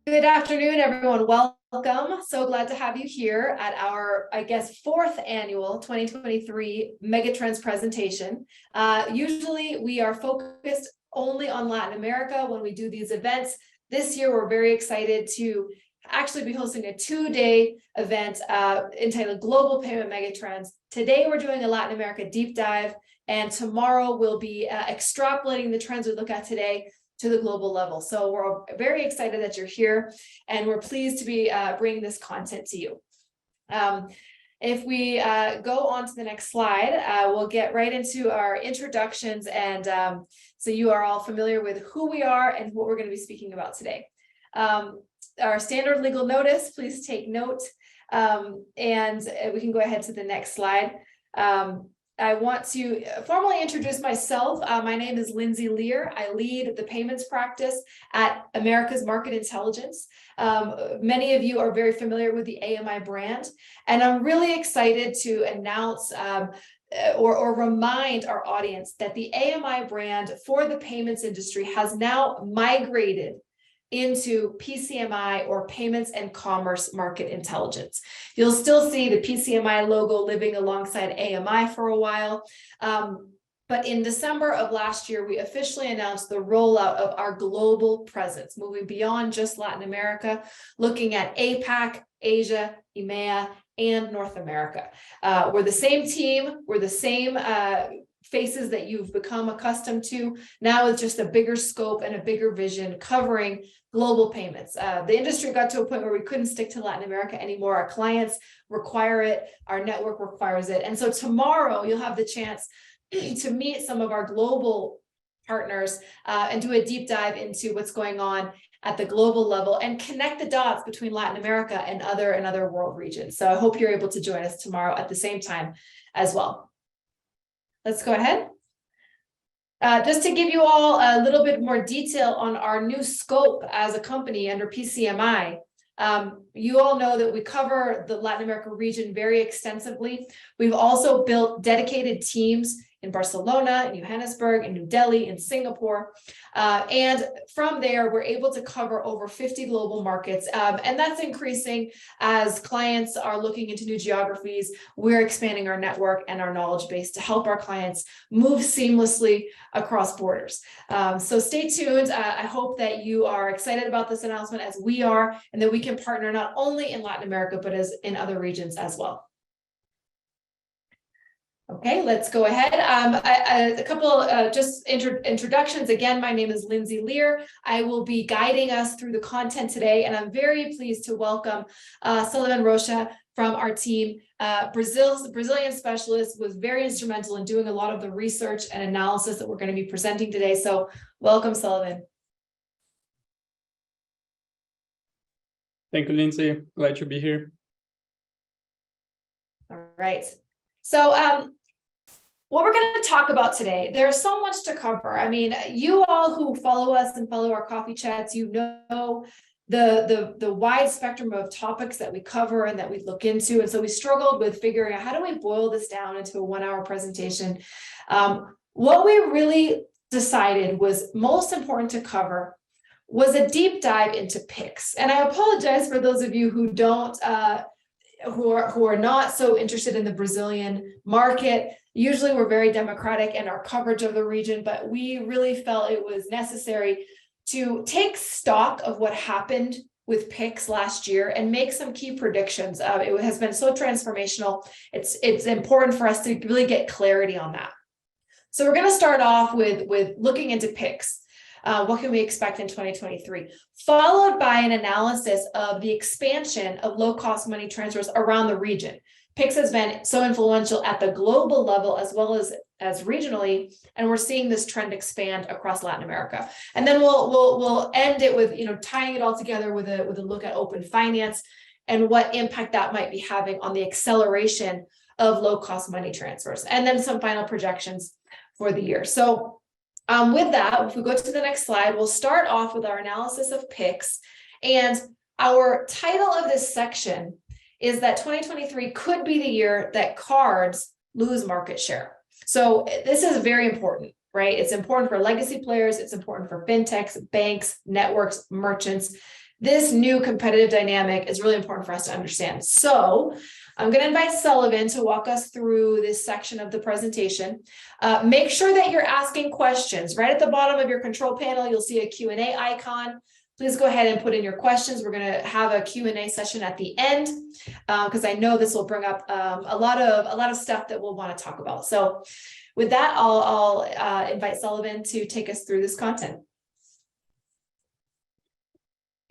Good afternoon, everyone. Welcome. So glad to have you here at our, fourth annual 2023 Megatrends presentation. Usually we are focused only on Latin America when we do these events. This year, we're very excited to actually be hosting a two-day event entitled Global Payment Megatrends. Today, we're doing a Latin America deep dive, and tomorrow we'll be extrapolating the trends we look at today to the global level. So we're very excited that you're here, and we're pleased to be bringing this content to you. If we go on to the next slide, we'll get right into our introductions, and so you are all familiar with who we are and what we're going to be speaking about today. Our standard legal notice, please take note, and we can go ahead to the next slide. I want to formally introduce myself. My name is Lindsay Lear. I lead the payments practice at America's Market Intelligence. Many of you are very familiar with the AMI brand, and I'm really excited to announce or remind our audience that the AMI brand for the payments industry has now migrated into PCMI, or Payments and Commerce Market Intelligence. You'll still see the PCMI logo living alongside AMI for a while. But in December of last year, we officially announced the rollout of our global presence, moving beyond just Latin America, looking at APAC, Asia, EMEA, and North America. We're the same team, we're the same faces that you've become accustomed to, now with just a bigger scope and a bigger vision covering global payments. The industry got to a point where we couldn't stick to Latin America anymore. Our clients require it, our network requires it. And so tomorrow you'll have the chance to meet some of our global partners and do a deep dive into what's going on at the global level and connect the dots between Latin America and other world regions. So I hope you're able to join us tomorrow at the same time as well. Let's go ahead. Just to give you all a little bit more detail on our new scope as a company under PCMI. You all know that we cover the Latin America region very extensively. We've also built dedicated teams in Barcelona, in Johannesburg, in New Delhi, in Singapore. And from there, we're able to cover over 50 global markets. And that's increasing as clients are looking into new geographies. We're expanding our network and our knowledge base to help our clients move seamlessly across borders. So stay tuned. I hope that you are excited about this announcement as we are, and that we can partner not only in Latin America, but as in other regions as well. Okay, let's go ahead. A couple just introductions. Again, my name is Lindsay Lear. I will be guiding us through the content today, and I'm very pleased to welcome Sullivan Rocha from our team. Brazilian specialist, was very instrumental in doing a lot of the research and analysis that we're going to be presenting today. So welcome, Sullivan. Thank you, Lindsay. Glad to be here. All right. So what we're going to talk about today, there's so much to cover. I mean, you all who follow us and follow our coffee chats, you know the wide spectrum of topics that we cover and that we look into. And so we struggled with figuring out, how do we boil this down into a 1-hour presentation? What we really decided was most important to cover was a deep dive into PIX. And I apologize for those of you who don't, who are not so interested in the Brazilian market. Usually we're very democratic in our coverage of the region, but we really felt it was necessary to take stock of what happened with PIX last year and make some key predictions. It has been so transformational. It's important for us to really get clarity on that. So we're going to start off with looking into PIX. What can we expect in 2023? Followed by an analysis of the expansion of low-cost money transfers around the region. PIX has been so influential at the global level as well as regionally, and we're seeing this trend expand across Latin America. And then we'll end it with tying it all together with a look at open finance and what impact that might be having on the acceleration of low-cost money transfers, and then some final projections for the year. So with that, if we go to the next slide, we'll start off with our analysis of PIX. And our title of this section is that 2023 could be the year that cards lose market share. So this is very important, right? It's important for legacy players. It's important for fintechs, banks, networks, merchants. this new competitive dynamic is really important for us to understand. So I'm going to invite Sullivan to walk us through this section of the presentation. Make sure that you're asking questions. Right at the bottom of your control panel, you'll see a Q&A icon. Please go ahead and put in your questions. We're going to have a Q&A session at the end because I know this will bring up a lot of stuff that we'll want to talk about. So with that, I'll invite Sullivan to take us through this content.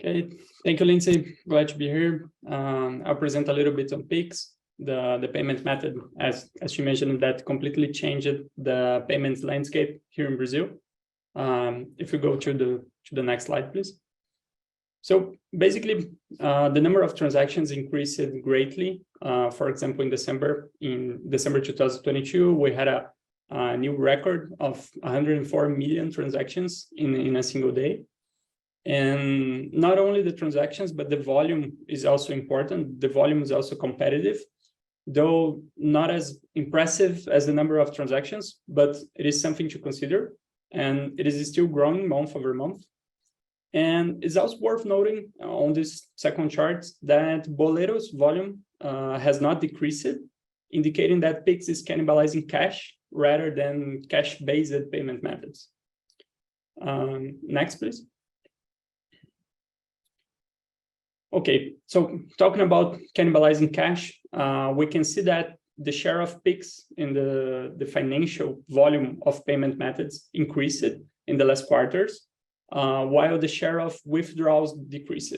Okay, thank you, Lindsay. Glad to be here. I'll present a little bit on Pix, the payment method, as she mentioned, that completely changed the payments landscape here in Brazil. If we go to the next slide, please. So basically, the number of transactions increased greatly. For example, in December 2022, we had a new record of 104 million transactions in a single day. And not only the transactions, but the volume is also important. The volume is also competitive, though not as impressive as the number of transactions, but it is something to consider. And it is still growing month over month. And it's also worth noting on this second chart that Bolero's volume has not decreased, indicating that Pix is cannibalizing cash rather than cash-based payment methods. Next, please. Okay, so talking about cannibalizing cash, we can see that the share of Pix in the financial volume of payment methods increased in the last quarters, while the share of withdrawals decreased.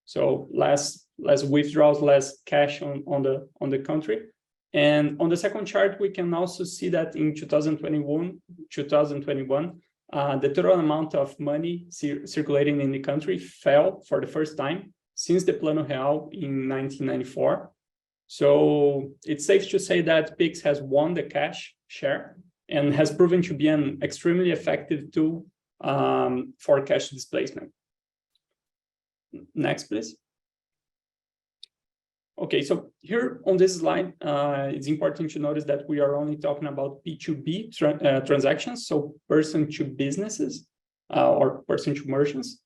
So less withdrawals, less cash on the country. And on the second chart, we can also see that in 2021, the total amount of money circulating in the country fell for the first time since the Plano Real in 1994. So it's safe to say that Pix has won the cash share and has proven to be an extremely effective tool for cash displacement. Next, please. Okay, so here on this slide, it's important to notice that we are only talking about P2B transactions, so person to businesses or person to merchants.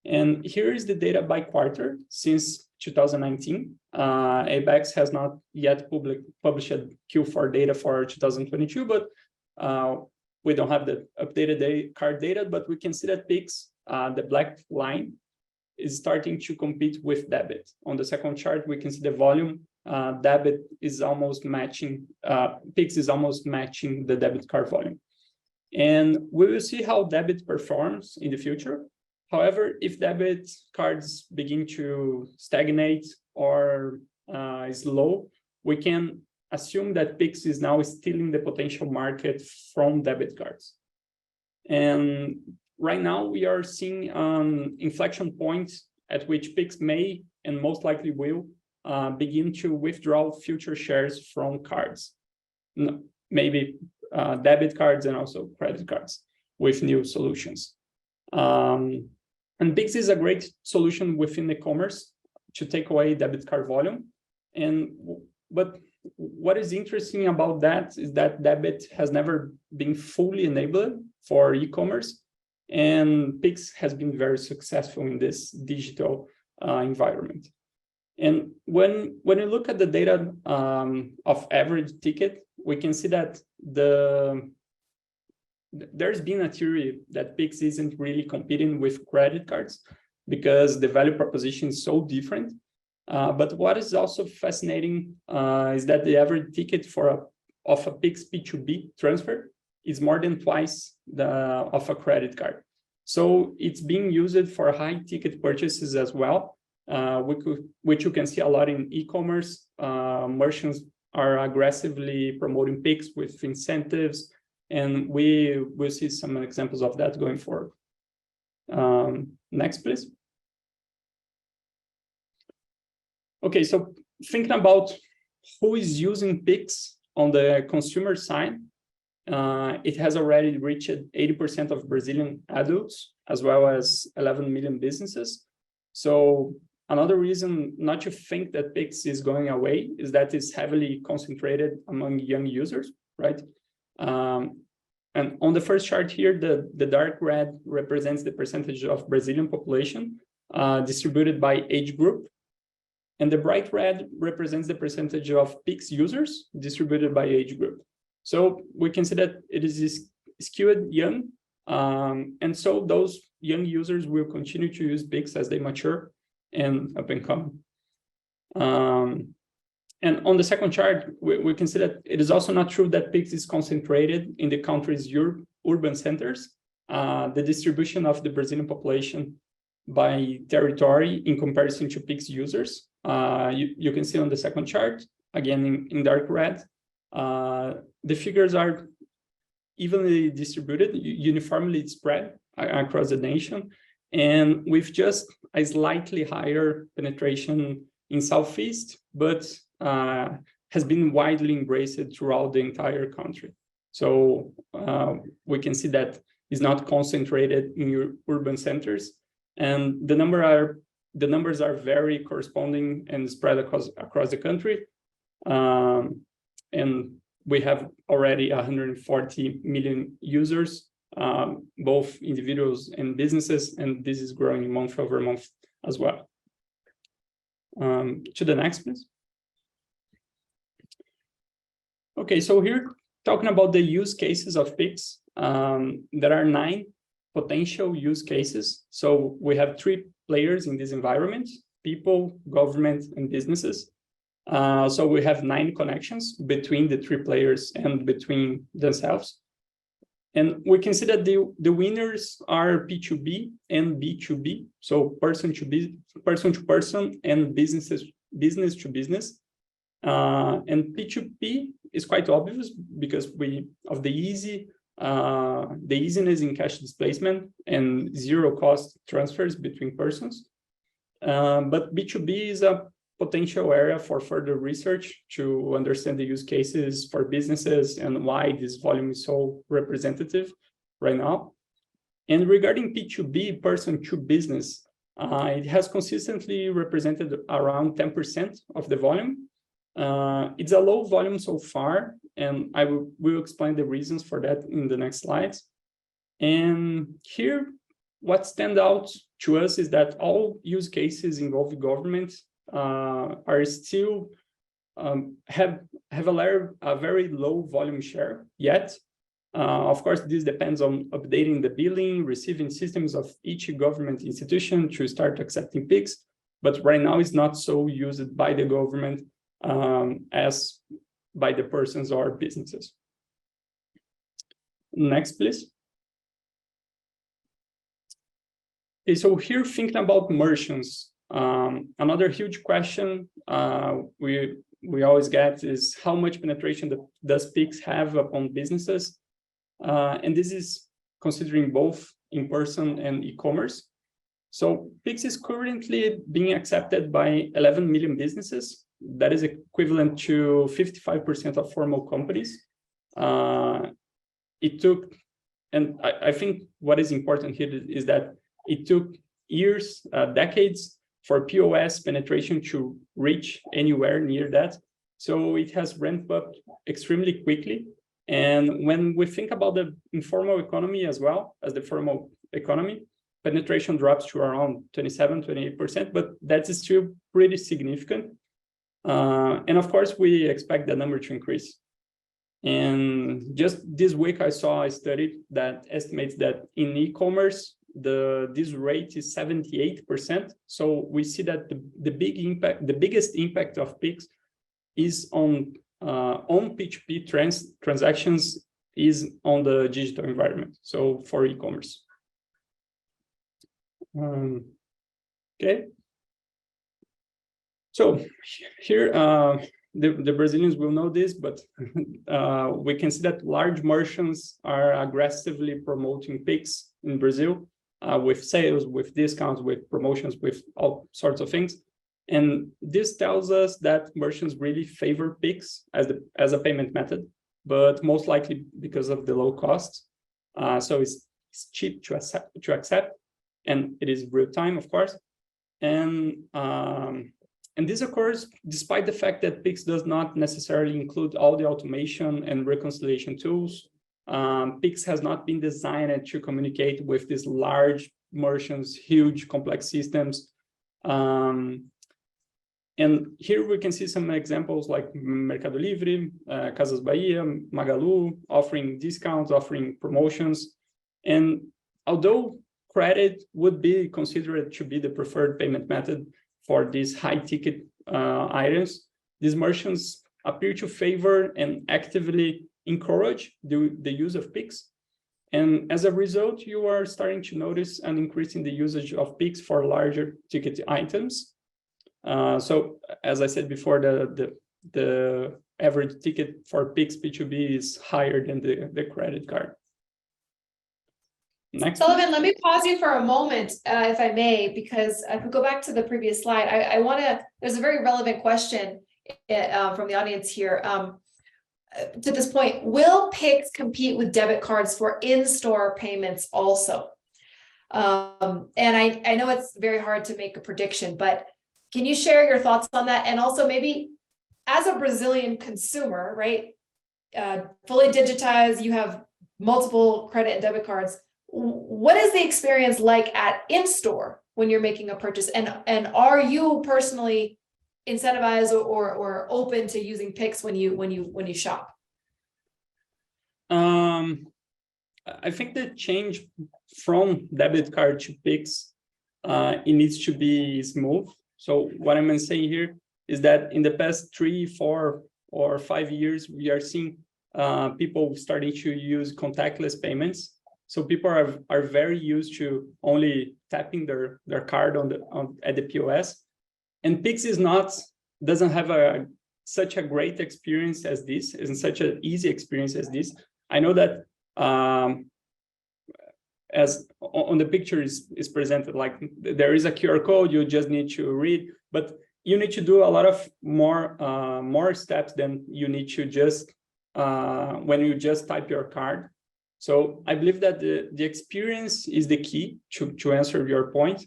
And here is the data by quarter since 2019. ABEX has not yet published Q4 data for 2022, but we don't have the updated card data, but we can see that Pix, the black line, is starting to compete with debit. On the second chart, we can see the volume. Debit is almost matching, Pix is almost matching the debit card volume. And we will see how debit performs in the future. However, if debit cards begin to stagnate or is low, we can assume that Pix is now stealing the potential market from debit cards. And right now, we are seeing an inflection point at which Pix may and most likely will begin to withdraw future shares from cards, maybe debit cards and also credit cards with new solutions. And Pix is a great solution within e-commerce to take away debit card volume. But what is interesting about that is that debit has never been fully enabled for e-commerce, and Pix has been very successful in this digital environment. And when you look at the data of average ticket, we can see that there's been a theory that Pix isn't really competing with credit cards because the value proposition is so different. But what is also fascinating is that the average ticket of a Pix P2B transfer is more than twice of a credit card. So it's being used for high ticket purchases as well, which you can see a lot in e-commerce. Merchants are aggressively promoting Pix with incentives, and we will see some examples of that going forward. Next, please. Okay, so thinking about who is using Pix on the consumer side, it has already reached 80% of Brazilian adults, as well as 11 million businesses. So another reason not to think that Pix is going away is that it's heavily concentrated among young users, right? And on the first chart here, the dark red represents the percentage of Brazilian population distributed by age group. And the bright red represents the percentage of Pix users distributed by age group. So we can see that it is skewed young. And so those young users will continue to use Pix as they mature and up and come. And on the second chart, we can see that it is also not true that Pix is concentrated in the country's urban centers. The distribution of the Brazilian population by territory in comparison to Pix users. You can see on the second chart, again in dark red, the figures are evenly distributed, uniformly spread across the nation, and with just a slightly higher penetration in Southeast, but has been widely embraced throughout the entire country. So we can see that it's not concentrated in your urban centers, and the numbers are very corresponding and spread across the country. And we have already 140 million users, both individuals and businesses, and this is growing month over month as well. To the next, please. Okay, so here, talking about the use cases of Pix, there are 9 potential use cases. So we have 3 players in this environment: people, government, and businesses. So we have 9 connections between the 3 players and between themselves. And we can see that the winners are P2B and B2B, so person to person and business to business. And P2P is quite obvious because of the easiness in cash displacement and zero cost transfers between persons. But B2B is a potential area for further research to understand the use cases for businesses and why this volume is so representative right now. And regarding P2B, person to business, it has consistently represented around 10% of the volume. It's a low volume so far, and I will explain the reasons for that in the next slides. And here, what stands out to us is that all use cases involving government are still have a very low volume share yet. Of course, this depends on updating the billing, receiving systems of each government institution to start accepting Pix. But right now, it's not so used by the government as by the persons or businesses. Next, please. Okay, so here, thinking about merchants, another huge question we always get is how much penetration does Pix have upon businesses? And this is considering both in-person and e-commerce. So Pix is currently being accepted by 11 million businesses. That is equivalent to 55% of formal companies. It took, and I think what is important here is that it took years, decades, for POS penetration to reach anywhere near that. So it has ramped up extremely quickly. And when we think about the informal economy as well as the formal economy, penetration drops to around 27, 28%, but that's still pretty significant. And of course, we expect the number to increase. And just this week, I saw a study that estimates that in e-commerce, this rate is 78%. So we see that the biggest impact of Pix is on P2P transactions is on the digital environment. So for e-commerce. Okay. So here, the Brazilians will know this, but we can see that large merchants are aggressively promoting Pix in Brazil with sales, with discounts, with promotions, with all sorts of things. And this tells us that merchants really favor Pix as a payment method, but most likely because of the low cost. So it's cheap to accept, and it is real time, of course. And this occurs despite the fact that Pix does not necessarily include all the automation and reconciliation tools. Pix has not been designed to communicate with these large merchants, huge complex systems. And here we can see some examples like Mercado Livre, Casas Bahia, Magalu, offering discounts, offering promotions. And although credit would be considered to be the preferred payment method for these high ticket items, these merchants appear to favor and actively encourage the use of Pix. And as a result, you are starting to notice an increase in the usage of Pix for larger ticket items. So as I said before, the average ticket for Pix P2B is higher than the credit card. Next. Sullivan, let me pause you for a moment, if I may, because if we go back to the previous slide, I want to, there's a very relevant question from the audience here. To this point, will Pix compete with debit cards for in-store payments also? And I know it's very hard to make a prediction, but can you share your thoughts on that? And also maybe as a Brazilian consumer, right, fully digitized, you have multiple credit and debit cards. What is the experience like at in-store when you're making a purchase? And are you personally incentivized or open to using Pix when you shop? I think the change from debit card to Pix, it needs to be smooth. So what I'm saying here is that in the past 3, 4, or 5 years, we are seeing people starting to use contactless payments. So people are very used to only tapping their card at the POS, and Pix doesn't have such a great experience as this, and such an easy experience as this. I know that as on the picture is presented, like there is a QR code, you just need to read, but you need to do a lot of more steps than you need to just when you just type your card. So I believe that the experience is the key to answer your point.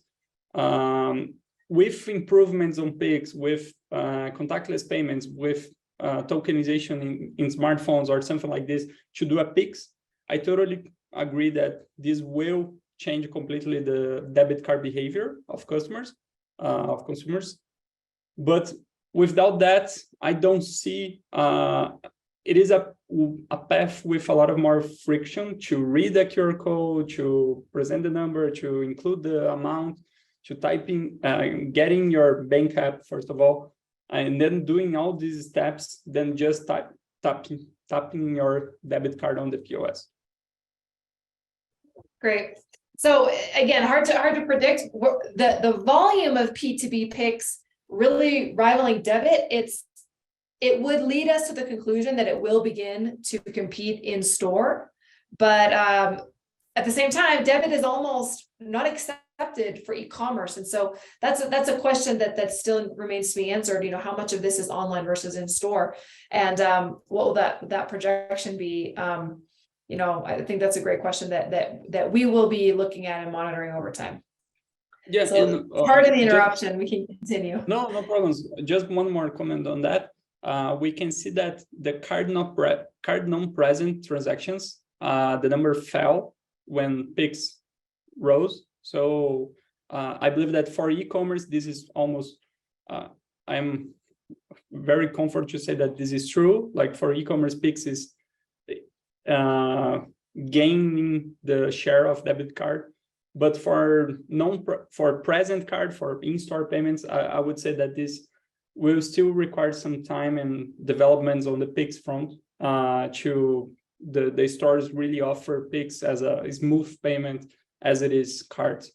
With improvements on Pix, with contactless payments, with tokenization in smartphones or something like this, to do a Pix, I totally agree that this will change completely the debit card behavior of customers, of consumers. But without that, I don't see it is a path with a lot of more friction to read the QR code, to present the number, to include the amount, to typing, getting your bank app, first of all, and then doing all these steps, then just tapping your debit card on the POS. Great. So again, hard to predict. The volume of P2B Pix really rivaling debit, it would lead us to the conclusion that it will begin to compete in store. But at the same time, debit is almost not accepted for e-commerce. And so that's a question that still remains to be answered. You know, how much of this is online versus in store? And what will that projection be? You know, I think that's a great question that we will be looking at and monitoring over time. Yeah, so and, pardon the interruption, we can continue. No problems. Just one more comment on that. We can see that the card non-present transactions, the number fell when Pix rose. So I believe that for e-commerce, this is almost, I'm very comfortable to say that this is true. Like for e-commerce, Pix is gaining the share of debit card. But for present card, for in-store payments, I would say that this will still require some time and developments on the Pix front to the stores really offer Pix as a smooth payment as it is cards.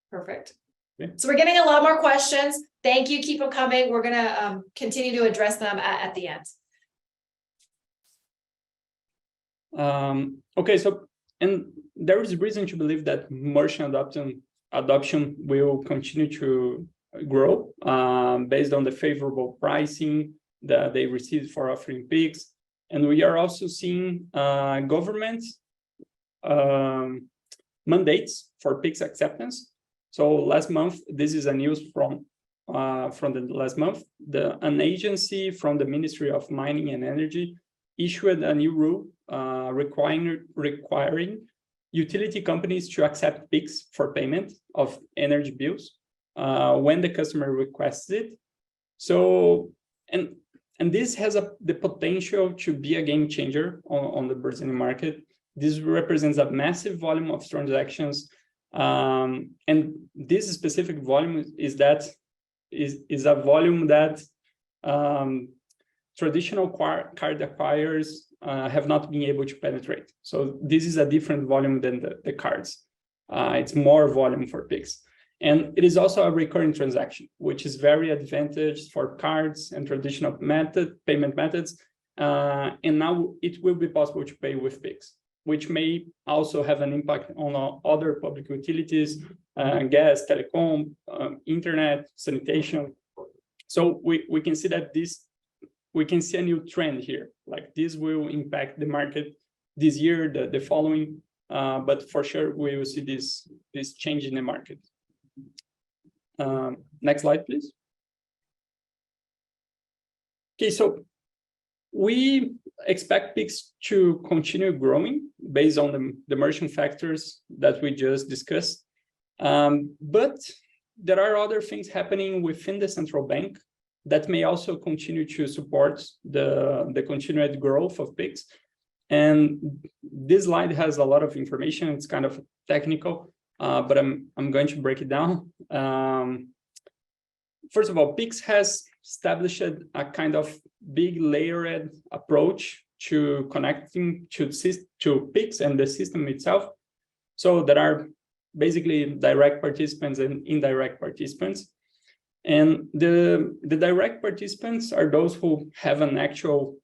Perfect. Okay. So we're getting a lot more questions. Thank you. Keep them coming. We're going to continue to address them at the end. Okay, so and there is reason to believe that merchant adoption will continue to grow based on the favorable pricing that they receive for offering Pix. And we are also seeing government mandates for Pix acceptance. So last month, this is a news from the last month, an agency from the Ministry of Mining and Energy issued a new rule requiring utility companies to accept PIX for payment of energy bills when the customer requests it. So, and this has the potential to be a game changer on the Brazilian market. This represents a massive volume of transactions. And this specific volume is a volume that traditional card acquirers have not been able to penetrate. So this is a different volume than the cards. It's more volume for PIX. And it is also a recurring transaction, which is very advantageous for cards and traditional payment methods. And now it will be possible to pay with PIX, which may also have an impact on other public utilities, gas, telecom, internet, sanitation. So we can see that we can see a new trend here. Like this will impact the market this year, the following, but for sure we will see this change in the market. Next slide, please. Okay, so we expect PIX to continue growing based on the merchant factors that we just discussed. But there are other things happening within the central bank that may also continue to support the continued growth of PIX. And this slide has a lot of information. It's kind of technical, but I'm going to break it down. First of all, PIX has established a kind of big layered approach to connecting to PIX and the system itself. So there are basically direct participants and indirect participants. And the direct participants are those who have an actual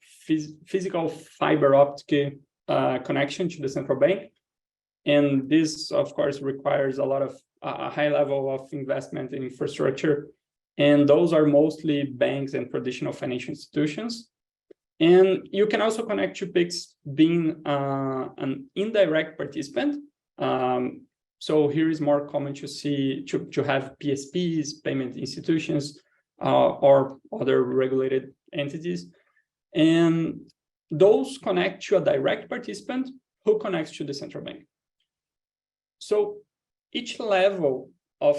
physical fiber optic connection to the central bank. And this, of course, requires a lot of a high level of investment in infrastructure. And those are mostly banks and traditional financial institutions. And you can also connect to PIX being an indirect participant. So here is more common to see to have PSPs, payment institutions, or other regulated entities. And those connect to a direct participant who connects to the central bank. So each level of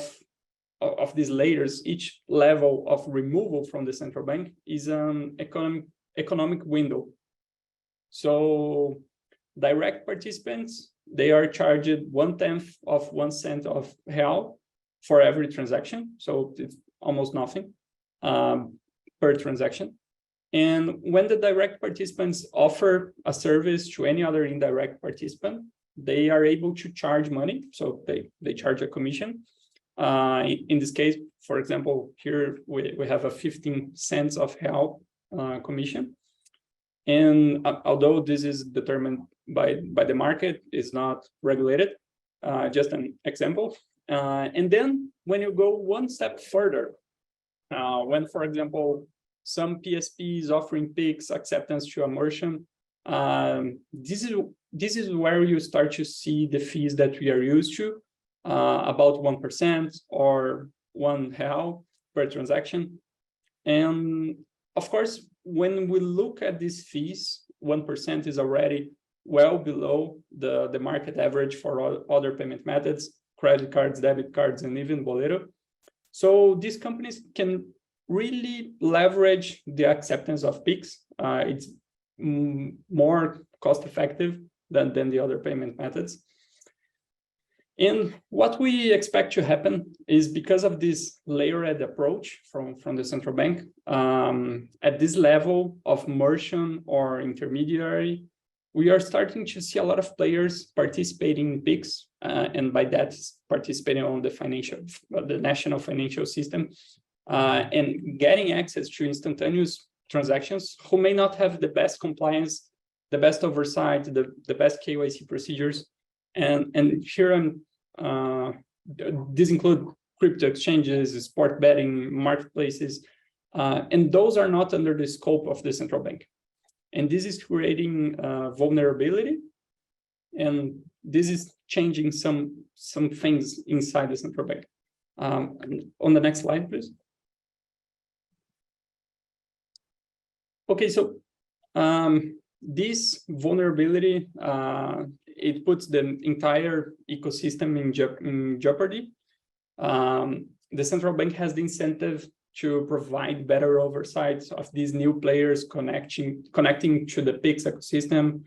these layers, each level of removal from the central bank is an economic window. So direct participants, they are charged 1/10 of 1 cent of real for every transaction. So it's almost nothing per transaction. And when the direct participants offer a service to any other indirect participant, they are able to charge money. So they charge a commission. In this case, for example, here we have a 15 cents of real commission. And although this is determined by the market, it's not regulated, just an example. And then when you go one step further, when, for example, some PSP is offering PIX acceptance to a merchant, this is where you start to see the fees that we are used to, about 1% or 1 real per transaction. And of course, when we look at these fees, 1% is already well below the market average for all other payment methods, credit cards, debit cards, and even Boleto. So these companies can really leverage the acceptance of PIX. It's more cost effective than the other payment methods. And what we expect to happen is because of this layered approach from the central bank, at this level of merchant or intermediary, we are starting to see a lot of players participating in PIX, and by that participating on the national financial system, and getting access to instantaneous transactions who may not have the best compliance, the best oversight, the best KYC procedures. And here these include crypto exchanges, sport betting, marketplaces, and those are not under the scope of the central bank. And this is creating vulnerability, and this is changing some things inside the central bank. On the next slide, please. Okay, so this vulnerability it puts the entire ecosystem in jeopardy. The central bank has the incentive to provide better oversight of these new players connecting to the PIX ecosystem.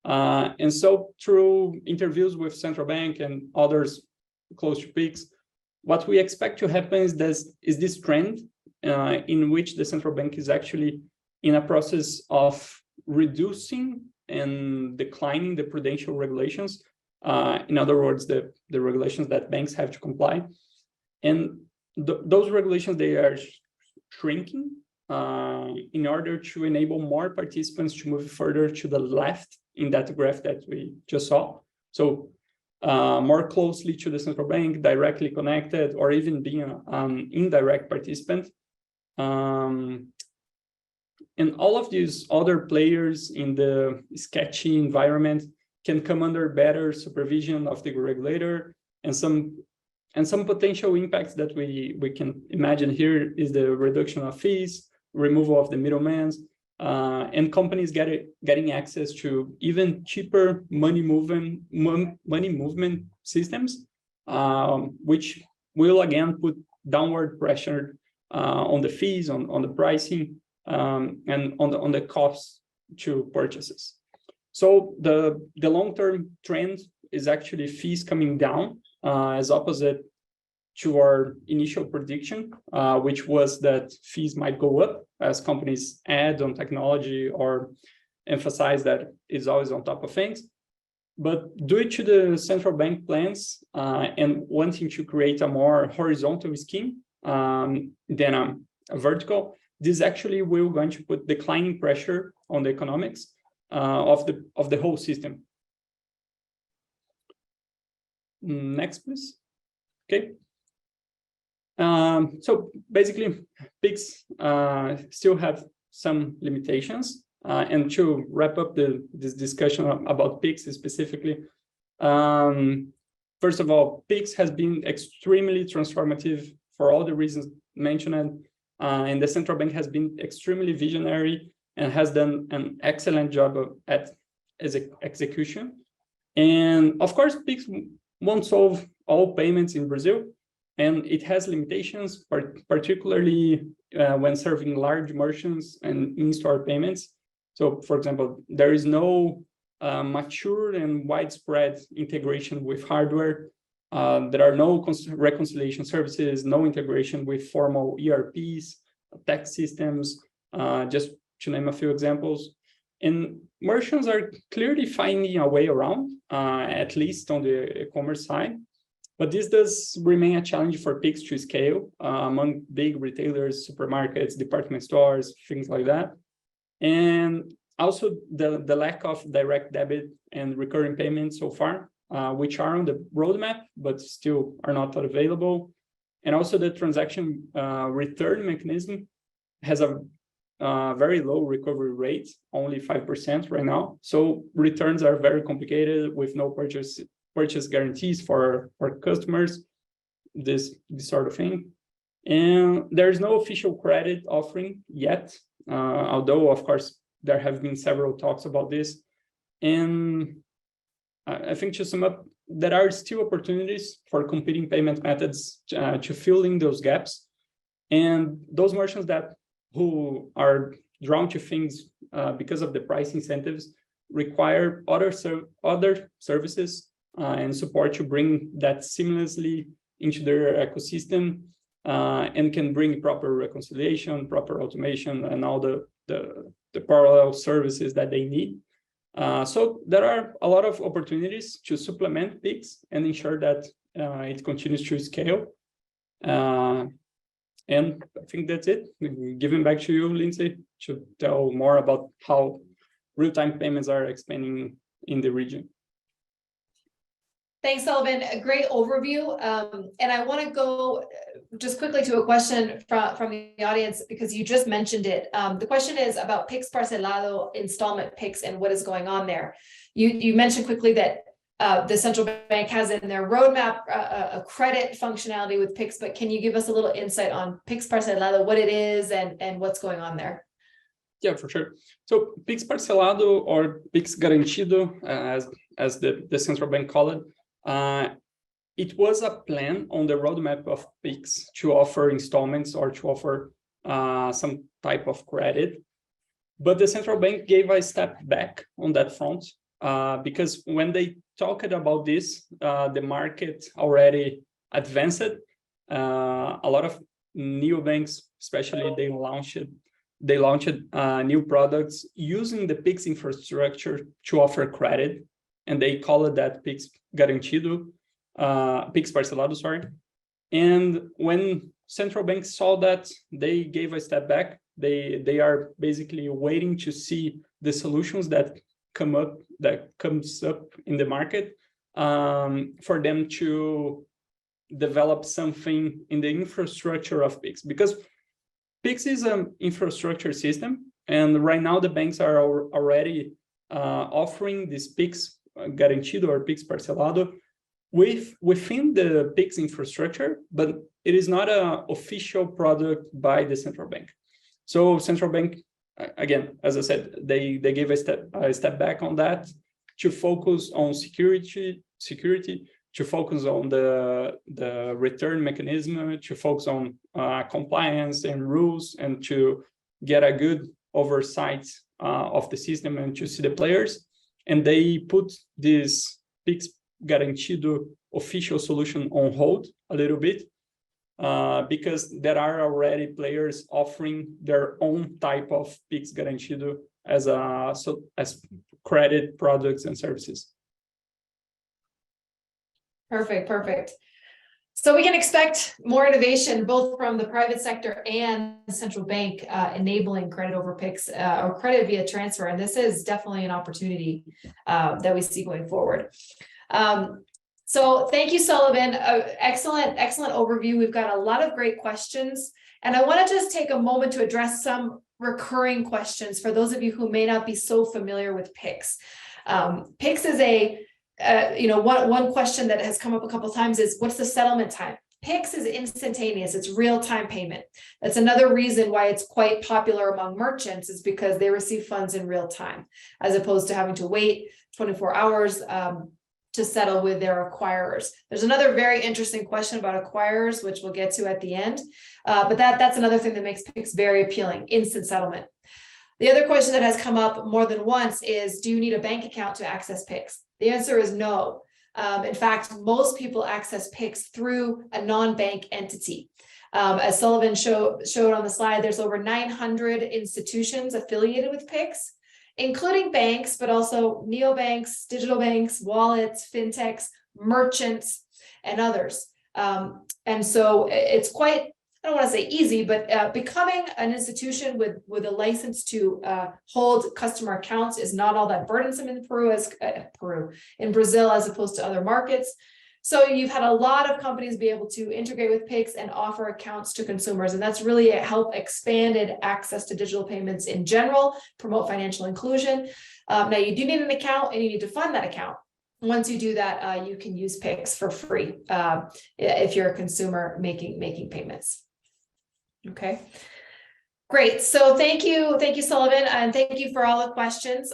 And so through interviews with central bank and others close to PIX, what we expect to happen is this trend in which the central bank is actually in a process of reducing and declining the prudential regulations. In other words, the regulations that banks have to comply. And those regulations, they are shrinking in order to enable more participants to move further to the left in that graph that we just saw. So more closely to the central bank, directly connected, or even being an indirect participant. And all of these other players in the sketchy environment can come under better supervision of the regulator, and some potential impacts that we can imagine here is the reduction of fees, removal of the middlemen, and companies getting access to even cheaper money movement systems, which will again put downward pressure on the fees, on the pricing, and on the costs to purchases. So the long-term trend is actually fees coming down, as opposite to our initial prediction, which was that fees might go up as companies add on technology or emphasize that it's always on top of things. But due to the central bank plans and wanting to create a more horizontal scheme than a vertical, this actually will going to put declining pressure on the economics of the whole system. Next, please. Okay. So basically, PIX still have some limitations. And to wrap up this discussion about PIX specifically, first of all, PIX has been extremely transformative for all the reasons mentioned. And the central bank has been extremely visionary and has done an excellent job at execution. And of course, PIX won't solve all payments in Brazil, and it has limitations, particularly when serving large merchants and in-store payments. So, for example, there is no mature and widespread integration with hardware. There are no reconciliation services, no integration with formal ERPs, tax systems, just to name a few examples. And merchants are clearly finding a way around, at least on the e-commerce side. But this does remain a challenge for PIX to scale among big retailers, supermarkets, department stores, things like that. And also the lack of direct debit and recurring payments so far, which are on the roadmap, but still are not available. And also the transaction return mechanism has a very low recovery rate, only 5% right now. So returns are very complicated with no purchase guarantees for customers, this sort of thing. And there's no official credit offering yet, although, of course, there have been several talks about this. And I think to sum up, there are still opportunities for competing payment methods to fill in those gaps. And those merchants who are drawn to things because of the price incentives require other services and support to bring that seamlessly into their ecosystem, and can bring proper reconciliation, proper automation, and all the parallel services that they need. So there are a lot of opportunities to supplement PIX and ensure that it continues to scale. And I think that's it. Giving back to you, Lindsay, to tell more about how real-time payments are expanding in the region. Thanks, Sullivan. A great overview. And I want to go just quickly to a question from the audience, because you just mentioned it. The question is about PIX Parcelado, installment PIX, and what is going on there. You mentioned quickly that the central bank has in their roadmap a credit functionality with PIX, but can you give us a little insight on PIX Parcelado, what it is and what's going on there? Yeah, for sure. So PIX Parcelado or PIX Garantido, as as the central bank called it, it was a plan on the roadmap of Pix to offer installments or to offer some type of credit. But the central bank gave a step back on that front because when they talked about this, the market already advanced. A lot of new banks, especially, they launched new products using the Pix infrastructure to offer credit, and they call it that Pix Garantido, Pix Parcelado, sorry. And when central banks saw that, they gave a step back. They are basically waiting to see the solutions that comes up in the market for them to develop something in the infrastructure of Pix, because Pix is an infrastructure system, and right now the banks are already offering this Pix Garantido or Pix Parcelado within the Pix infrastructure, but it is not an official product by the central bank. So central bank, again, as I said, they gave a step back on that to focus on security, to focus on the return mechanism, to focus on compliance and rules, and to get a good oversight of the system and to see the players. And they put this Pix Garantido official solution on hold a little bit because there are already players offering their own type of Pix Garantido as credit products and services. Perfect. So we can expect more innovation both from the private sector and the central bank enabling credit over Pix or credit via transfer. And this is definitely an opportunity that we see going forward. So thank you, Sullivan. Excellent overview. We've got a lot of great questions. And I want to just take a moment to address some recurring questions for those of you who may not be so familiar with Pix. Pix is one question that has come up a couple of times is, what's the settlement time? Pix is instantaneous. It's real-time payment. That's another reason why it's quite popular among merchants, is because they receive funds in real time, as opposed to having to wait 24 hours to settle with their acquirers. There's another very interesting question about acquirers, which we'll get to at the end. But that's another thing that makes Pix very appealing, instant settlement. The other question that has come up more than once is, do you need a bank account to access Pix? The answer is no. In fact, most people access Pix through a non-bank entity. As Sullivan showed on the slide, there's over 900 institutions affiliated with Pix, including banks, but also neobanks, digital banks, wallets, fintechs, merchants, and others. And so it's quite, I don't want to say easy, but becoming an institution with a license to hold customer accounts is not all that burdensome in in Brazil, as opposed to other markets. So you've had a lot of companies be able to integrate with Pix and offer accounts to consumers, and that's really helped expanded access to digital payments in general, promote financial inclusion. Now you do need an account, and you need to fund that account. Once you do that, you can use Pix for free if you're a consumer making payments. Okay, great. So thank you, Sullivan, and thank you for all the questions.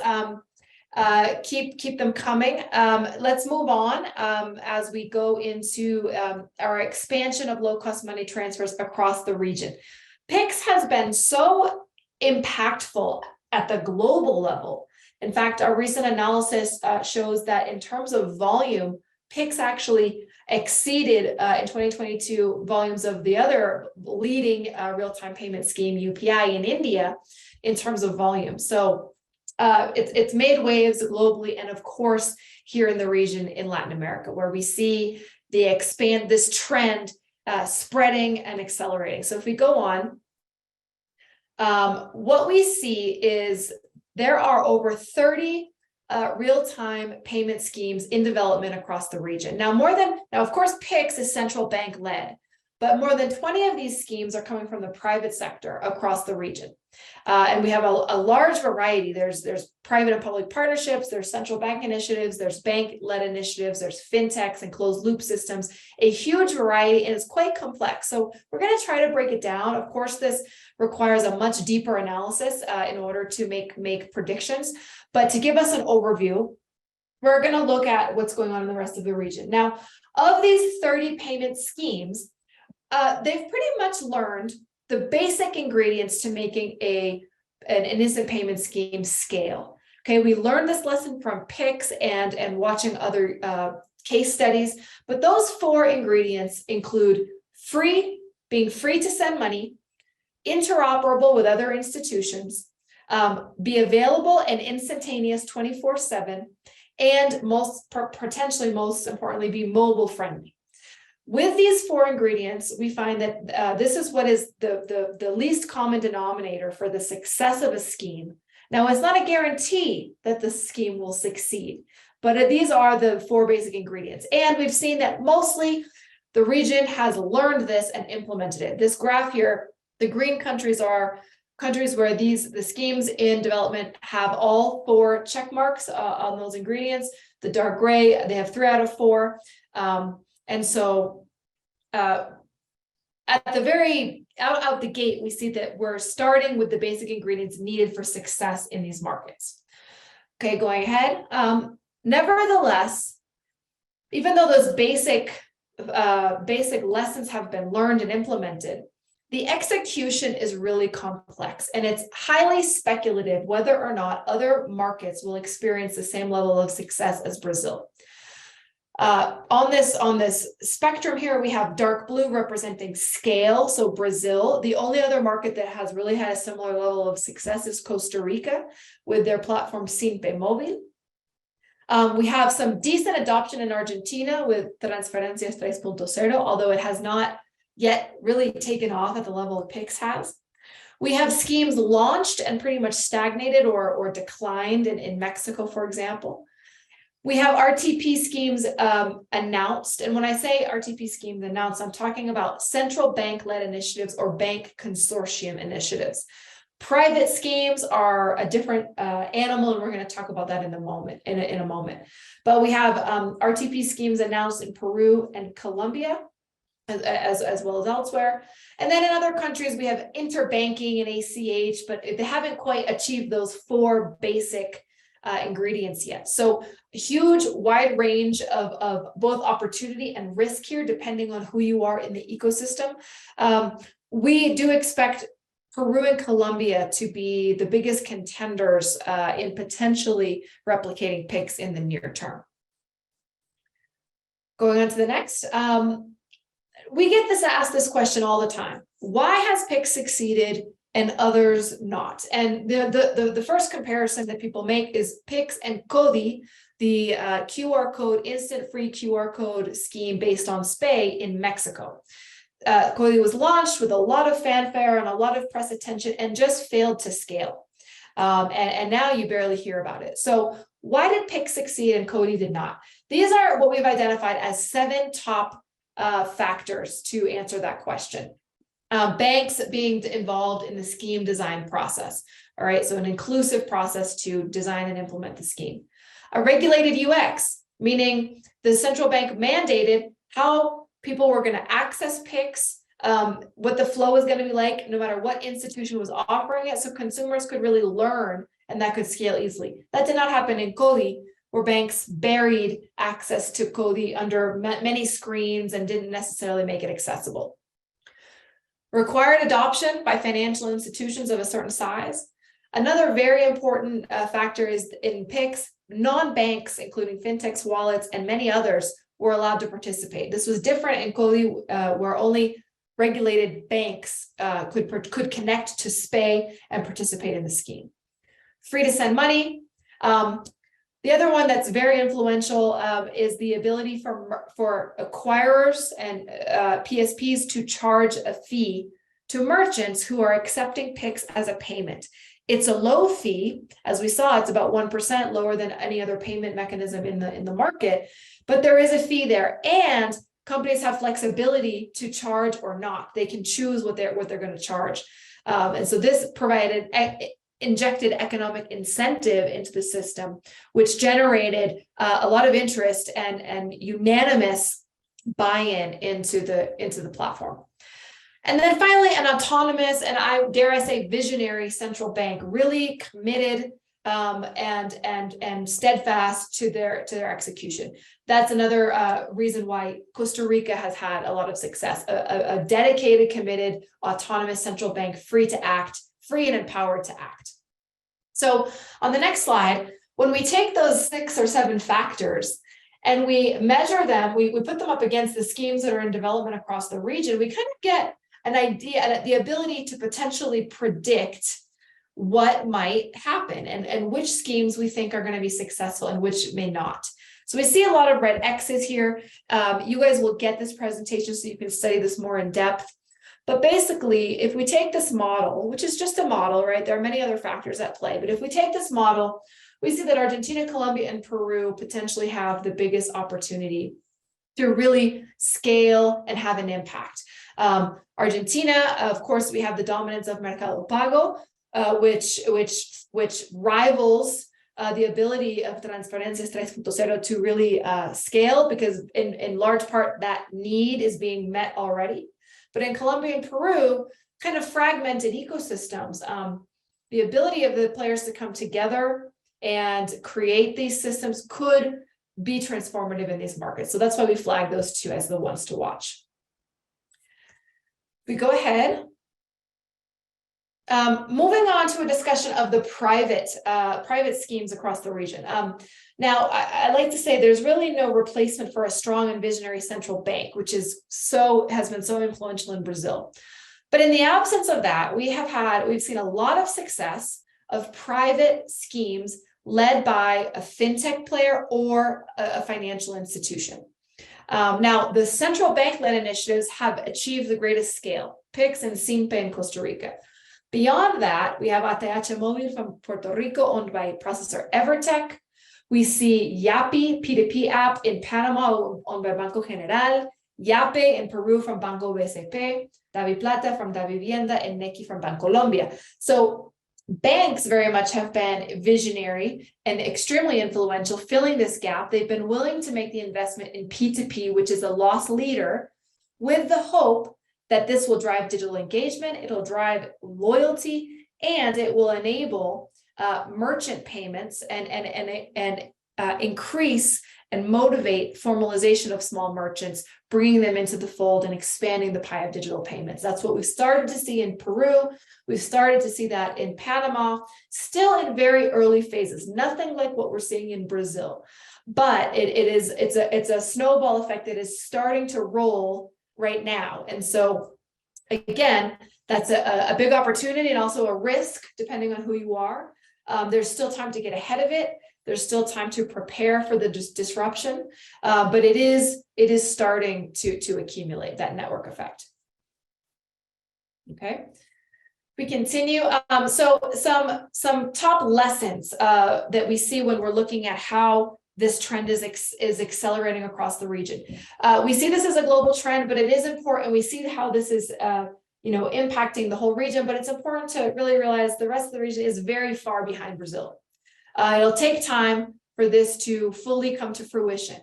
Keep them coming. Let's move on as we go into our expansion of low-cost money transfers across the region. Pix has been so impactful at the global level. In fact, our recent analysis shows that in terms of volume, Pix actually exceeded in 2022 volumes of the other leading real-time payment scheme, UPI, in India, in terms of volume. So it's made waves globally, and of course here in the region in Latin America, where we see this trend spreading and accelerating. So if we go on, what we see is there are over 30 real-time payment schemes in development across the region. Now, of course, Pix is central bank led, but more than 20 of these schemes are coming from the private sector across the region. And we have a large variety. There's private and public partnerships, there's central bank initiatives, there's bank-led initiatives, there's fintechs and closed loop systems, a huge variety, and it's quite complex. So we're going to try to break it down. Of course, this requires a much deeper analysis in order to make predictions. But to give us an overview, we're going to look at what's going on in the rest of the region. Now, of these 30 payment schemes, they've pretty much learned the basic ingredients to making an instant payment scheme scale. Okay, we learned this lesson from Pix and watching other case studies, but those 4 ingredients include being free to send money, interoperable with other institutions, be available and instantaneous 24/7, and potentially most importantly, be mobile friendly. With these 4 ingredients, we find that this is what is the least common denominator for the success of a scheme. Now, it's not a guarantee that the scheme will succeed, but these are the 4 basic ingredients. And we've seen that mostly the region has learned this and implemented it. This graph here, the green countries are countries where the schemes in development have all 4 check marks on those ingredients. The dark gray, they have 3 out of 4. And so at the very out the gate, we see that we're starting with the basic ingredients needed for success in these markets. Okay, going ahead. Nevertheless, even though those basic lessons have been learned and implemented, the execution is really complex, and it's highly speculative whether or not other markets will experience the same level of success as Brazil. On this spectrum here, we have dark blue representing scale. So Brazil, the only other market that has really had a similar level of success is Costa Rica with their platform Simpe Móvil. We have some decent adoption in Argentina with Transferencias 3.0, although it has not yet really taken off at the level of Pix has. We have schemes launched and pretty much stagnated or declined in Mexico, for example. We have RTP schemes announced. And when I say RTP schemes announced, I'm talking about central bank-led initiatives or bank consortium initiatives. Private schemes are a different animal, and we're going to talk about that in a moment. But we have RTP schemes announced in Peru and Colombia, as well as elsewhere. And then in other countries, we have interbanking and ACH, but they haven't quite achieved those 4 basic ingredients yet. So a huge wide range of both opportunity and risk here, depending on who you are in the ecosystem. We do expect Peru and Colombia to be the biggest contenders in potentially replicating Pix in the near term. Going on to the next. We get asked this question all the time. Why has Pix succeeded and others not? And the first comparison that people make is Pix and CODI, the QR code, instant free QR code scheme based on SPAY in Mexico. CODI was launched with a lot of fanfare and a lot of press attention and just failed to scale. And now you barely hear about it. So why did Pix succeed and CODI did not? These are what we've identified as 7 top factors to answer that question. Banks being involved in the scheme design process. All right, so an inclusive process to design and implement the scheme. A regulated UX, meaning the central bank mandated how people were going to access Pix, what the flow is going to be like, no matter what institution was offering it, so consumers could really learn and that could scale easily. That did not happen in CODI, where banks buried access to CODI under many screens and didn't necessarily make it accessible. Required adoption by financial institutions of a certain size. Another very important factor is in Pix, non-banks, including fintechs, wallets, and many others, were allowed to participate. This was different in CODI, where only regulated banks could connect to SPAY and participate in the scheme. Free to send money. The other one that's very influential is the ability for acquirers and PSPs to charge a fee to merchants who are accepting Pix as a payment. It's a low fee, as we saw, it's about 1% lower than any other payment mechanism in the market, but there is a fee there, and companies have flexibility to charge or not. They can choose what they're going to charge, and so this injected economic incentive into the system, which generated a lot of interest and unanimous buy-in into the platform. And then finally, an autonomous and I dare I say visionary central bank, really committed and steadfast to their execution. That's another reason why Costa Rica has had a lot of success. A dedicated, committed, autonomous central bank, free to act, free and empowered to act. So on the next slide, when we take those 6 or 7 factors and we measure them, we put them up against the schemes that are in development across the region, we kind of get an idea, the ability to potentially predict what might happen and which schemes we think are going to be successful and which may not. So we see a lot of red X's here. You guys will get this presentation so you can study this more in depth. But basically, if we take this model, which is just a model, right? There are many other factors at play. But if we take this model, we see that Argentina, Colombia, and Peru potentially have the biggest opportunity to really scale and have an impact. Argentina, of course, we have the dominance of Mercado Pago, which rivals the ability of Transparencias 3.0 to really scale, because in large part that need is being met already. But in Colombia and Peru, kind of fragmented ecosystems, the ability of the players to come together and create these systems could be transformative in these markets. So that's why we flag those two as the ones to watch. We go ahead. Moving on to a discussion of the private schemes across the region. Now, I like to say there's really no replacement for a strong and visionary central bank, which has been so influential in Brazil. But in the absence of that, we've seen a lot of success of private schemes led by a fintech player or a financial institution. Now, the central bank-led initiatives have achieved the greatest scale, PIX and SINPE in Costa Rica. Beyond that, we have ATH Móvil from Puerto Rico, owned by processor Evertech. We see Yapi, P2P app in Panama, owned by Banco General, Yape in Peru from Banco BCP, DaviPlata from Davivienda, and Nequi from Bancolombia. So banks very much have been visionary and extremely influential, filling this gap. They've been willing to make the investment in P2P, which is a loss leader, with the hope that this will drive digital engagement, it'll drive loyalty, and it will enable merchant payments and increase and motivate formalization of small merchants, bringing them into the fold and expanding the pie of digital payments. That's what we've started to see in Peru. We've started to see that in Panama, still in very early phases, nothing like what we're seeing in Brazil. But it's a snowball effect that is starting to roll right now. And so again, that's a big opportunity and also a risk depending on who you are. There's still time to get ahead of it. There's still time to prepare for the disruption, but it is starting to accumulate that network effect. Okay, we continue. So some top lessons that we see when we're looking at how this trend is accelerating across the region. We see this as a global trend, but it is important. We see how this is impacting the whole region, but it's important to really realize the rest of the region is very far behind Brazil. It'll take time for this to fully come to fruition.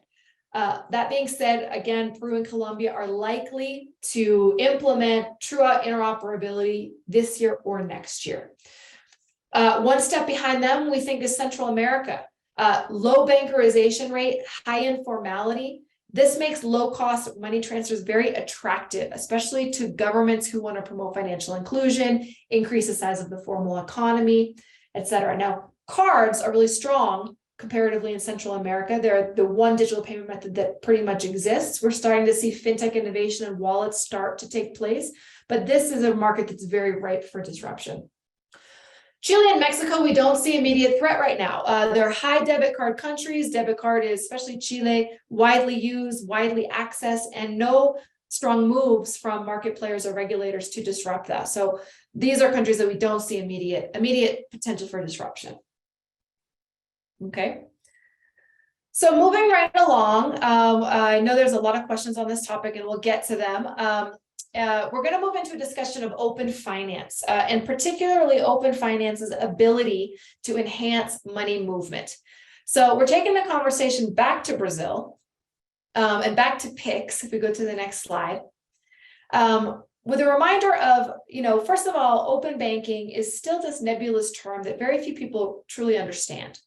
That being said, again, Peru and Colombia are likely to implement true interoperability this year or next year. One step behind them, we think, is Central America. Low bankerization rate, high informality. This makes low-cost money transfers very attractive, especially to governments who want to promote financial inclusion, increase the size of the formal economy, etc. Now, cards are really strong comparatively in Central America. They're the one digital payment method that pretty much exists. We're starting to see fintech innovation and wallets start to take place, but this is a market that's very ripe for disruption. Chile and Mexico, we don't see immediate threat right now. They're high debit card countries. Debit card is, especially Chile, widely used, widely accessed, and no strong moves from market players or regulators to disrupt that. So these are countries that we don't see immediate potential for disruption. Okay. So moving right along, I know there's a lot of questions on this topic and we'll get to them. We're going to move into a discussion of open finance, and particularly open finance's ability to enhance money movement. So we're taking the conversation back to Brazil and back to PIX, if we go to the next slide. with a reminder of, first of all, open banking is still this nebulous term that very few people truly understand.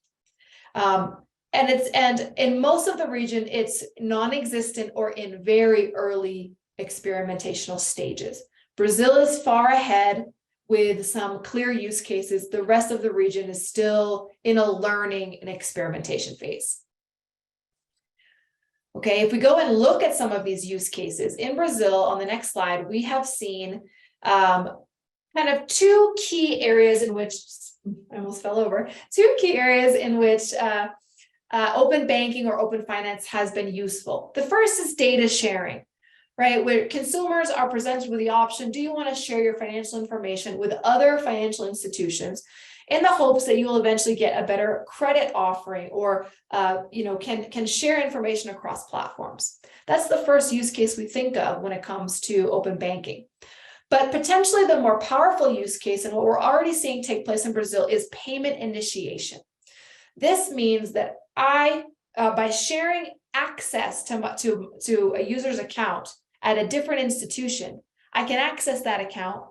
And in most of the region, it's non-existent or in very early experimentational stages. Brazil is far ahead with some clear use cases. The rest of the region is still in a learning and experimentation phase. Okay, if we go and look at some of these use cases in Brazil, on the next slide, we have seen kind of two key areas in which, I almost fell over, two key areas in which open banking or open finance has been useful. The first is data sharing, right? Where consumers are presented with the option, do you want to share your financial information with other financial institutions in the hopes that you will eventually get a better credit offering or can share information across platforms. That's the first use case we think of when it comes to open banking. But potentially the more powerful use case, and what we're already seeing take place in Brazil, is payment initiation. This means that by sharing access to a user's account at a different institution, I can access that account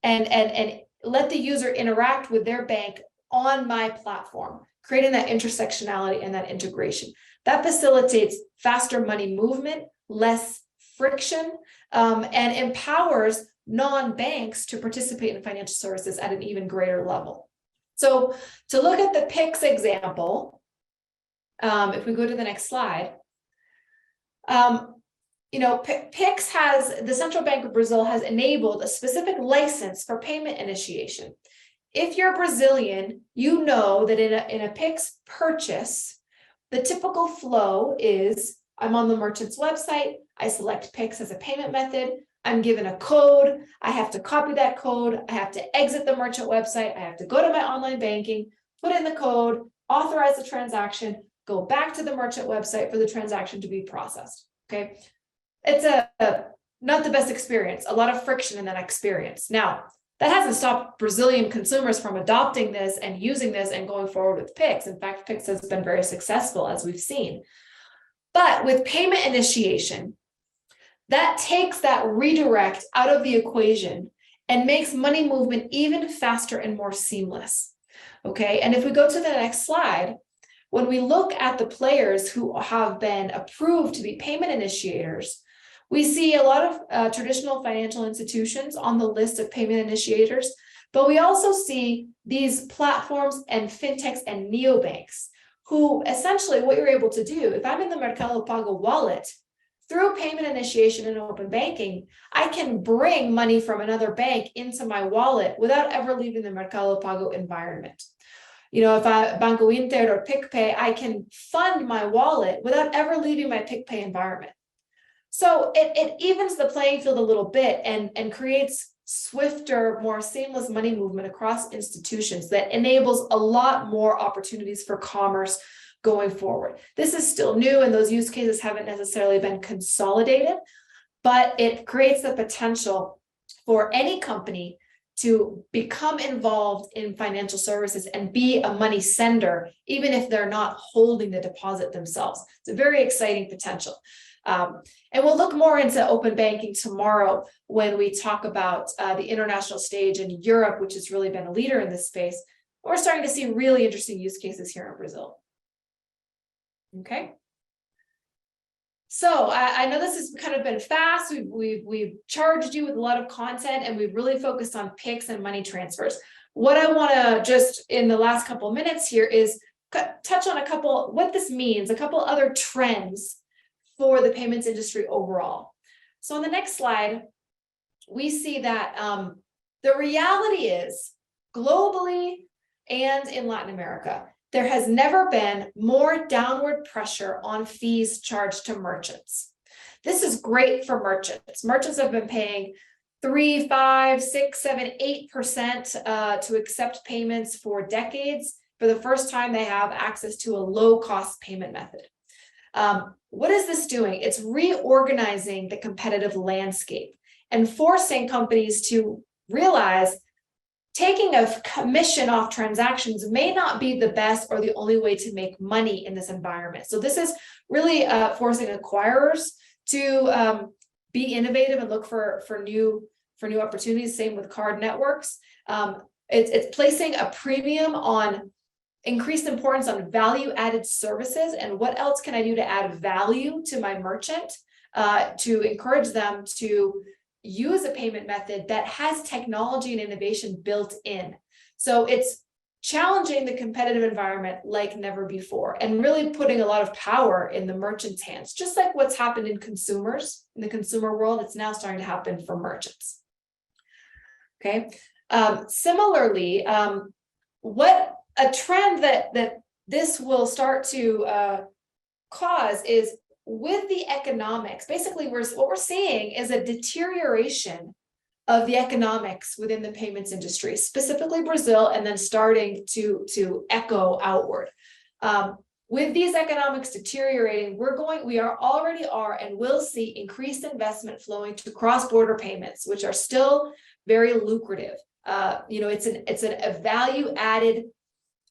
and let the user interact with their bank on my platform, creating that intersectionality and that integration. That facilitates faster money movement, less friction, and empowers non-banks to participate in financial services at an even greater level. So to look at the Pix example, if we go to the next slide, Pix the Central Bank of Brazil has enabled a specific license for payment initiation. If you're Brazilian, you know that in a Pix purchase, the typical flow is I'm on the merchant's website, I select Pix as a payment method, I'm given a code, I have to copy that code, I have to exit the merchant website, I have to go to my online banking, put in the code, authorize the transaction, go back to the merchant website for the transaction to be processed, okay? It's not the best experience, a lot of friction in that experience. Now, that hasn't stopped Brazilian consumers from adopting this and using this and going forward with Pix. In fact, Pix has been very successful, as we've seen. But with payment initiation, that takes that redirect out of the equation and makes money movement even faster and more seamless, okay? And if we go to the next slide, when we look at the players who have been approved to be payment initiators, we see a lot of traditional financial institutions on the list of payment initiators, but we also see these platforms and fintechs and neobanks who essentially what you're able to do, if I'm in the Mercado Pago wallet, through payment initiation and open banking, I can bring money from another bank into my wallet without ever leaving the Mercado Pago environment. If I Banco Inter or PicPay, I can fund my wallet without ever leaving my PicPay environment. So it evens the playing field a little bit and creates swifter, more seamless money movement across institutions that enables a lot more opportunities for commerce going forward. This is still new and those use cases haven't necessarily been consolidated, but it creates the potential for any company to become involved in financial services and be a money sender, even if they're not holding the deposit themselves. It's a very exciting potential. And we'll look more into open banking tomorrow when we talk about the international stage in Europe, which has really been a leader in this space. We're starting to see really interesting use cases here in Brazil. Okay. So I know this has kind of been fast. We've charged you with a lot of content and we've really focused on Pix and money transfers. What I want to just in the last couple of minutes here is touch on what this means, a couple other trends for the payments industry overall. So on the next slide, we see that the reality is globally and in Latin America, there has never been more downward pressure on fees charged to merchants. This is great for merchants. Merchants have been paying 3, 5, 6, 7, 8% to accept payments for decades. For the first time, they have access to a low-cost payment method. What is this doing? It's reorganizing the competitive landscape and forcing companies to realize taking a commission off transactions may not be the best or the only way to make money in this environment. So this is really forcing acquirers to be innovative and look for new for new opportunities. Same with card networks. It's placing a premium on increased importance on value-added services and what else can I do to add value to my merchant to encourage them to use a payment method that has technology and innovation built in. So it's challenging the competitive environment like never before and really putting a lot of power in the merchant's hands, just like what's happened in the consumer world. It's now starting to happen for merchants. Okay. Similarly, what a trend that this will start to cause is with the economics. Basically, what we're seeing is a deterioration of the economics within the payments industry, specifically Brazil, and then starting to echo outward. With these economics deteriorating, we already are and will see increased investment flowing to cross-border payments, which are still very lucrative. It's a value-added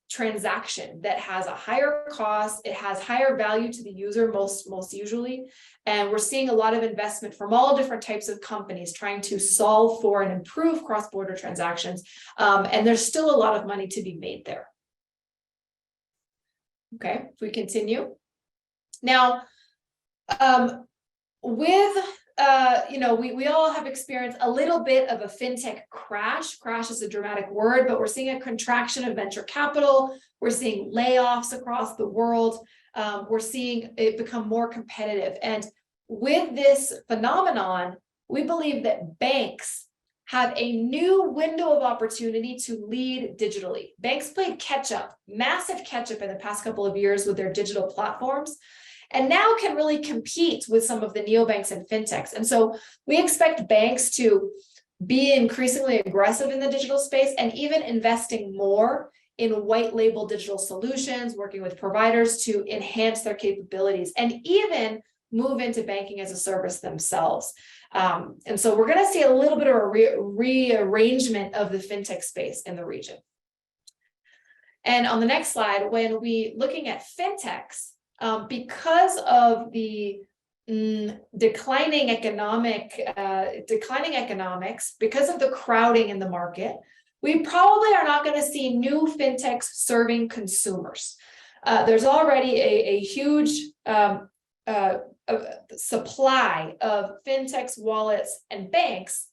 transaction that has a higher cost, it has higher value to the user most usually, and we're seeing a lot of investment from all different types of companies trying to solve for and improve cross-border transactions, and there's still a lot of money to be made there. Okay, if we continue. Now, we all have experienced a little bit of a fintech crash. Crash is a dramatic word, but we're seeing a contraction of venture capital. We're seeing layoffs across the world. We're seeing it become more competitive. And with this phenomenon, we believe that banks have a new window of opportunity to lead digitally. Banks played catch up, massive catch up in the past couple of years with their digital platforms, and now can really compete with some of the neobanks and fintechs. And so we expect banks to be increasingly aggressive in the digital space and even investing more in white label digital solutions, working with providers to enhance their capabilities and even move into banking as a service themselves. And so we're going to see a little bit of a rearrangement of the fintech space in the region. And on the next slide, when we looking at fintechs, because of the declining economics, because of the crowding in the market, we probably are not going to see new fintechs serving consumers. There's already a huge supply of fintechs, wallets, and banks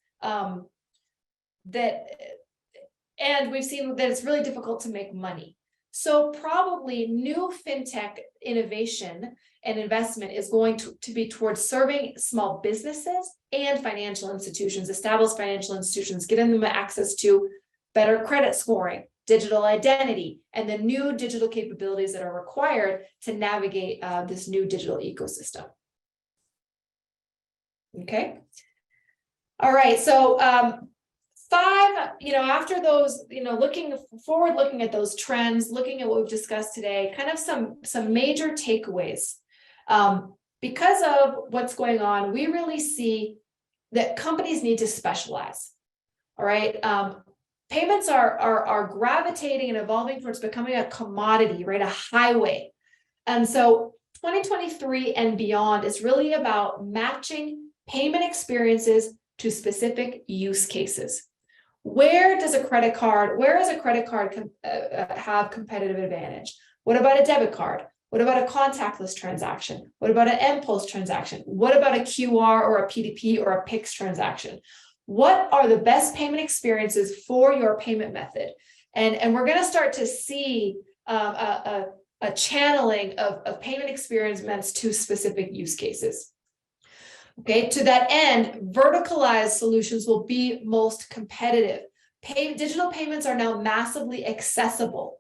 and we've seen that it's really difficult to make money. So probably new fintech innovation and investment is going to be towards serving small businesses and financial institutions, established financial institutions, getting them access to better credit scoring, digital identity, and the new digital capabilities that are required to navigate this new digital ecosystem. Okay. All right. So after those, looking at those trends, looking at what we've discussed today, kind of some major takeaways. Because of what's going on, we really see that companies need to specialize. All right. Payments are gravitating and evolving towards becoming a commodity, right? A highway. And so 2023 and beyond is really about matching payment experiences to specific use cases. Where is a credit card have competitive advantage? What about a debit card? What about a contactless transaction? What about an M-Post transaction? What about a QR or a PDP or a PIX transaction? What are the best payment experiences for your payment method? And we're going to start to see a channeling of payment experiments to specific use cases. Okay, to that end, verticalized solutions will be most competitive. Digital payments are now massively accessible.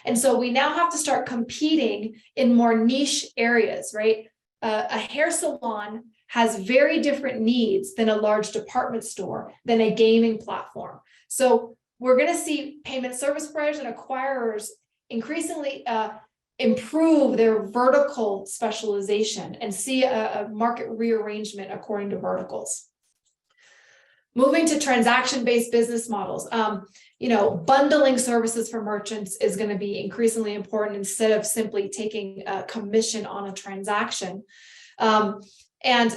And so we now have to start competing in more niche areas, right? A hair salon has very different needs than a large department store, than a gaming platform. So we're going to see payment service providers and acquirers increasingly improve their vertical specialization and see a market rearrangement according to verticals. Moving to transaction-based business models, bundling services for merchants is going to be increasingly important instead of simply taking a commission on a transaction. And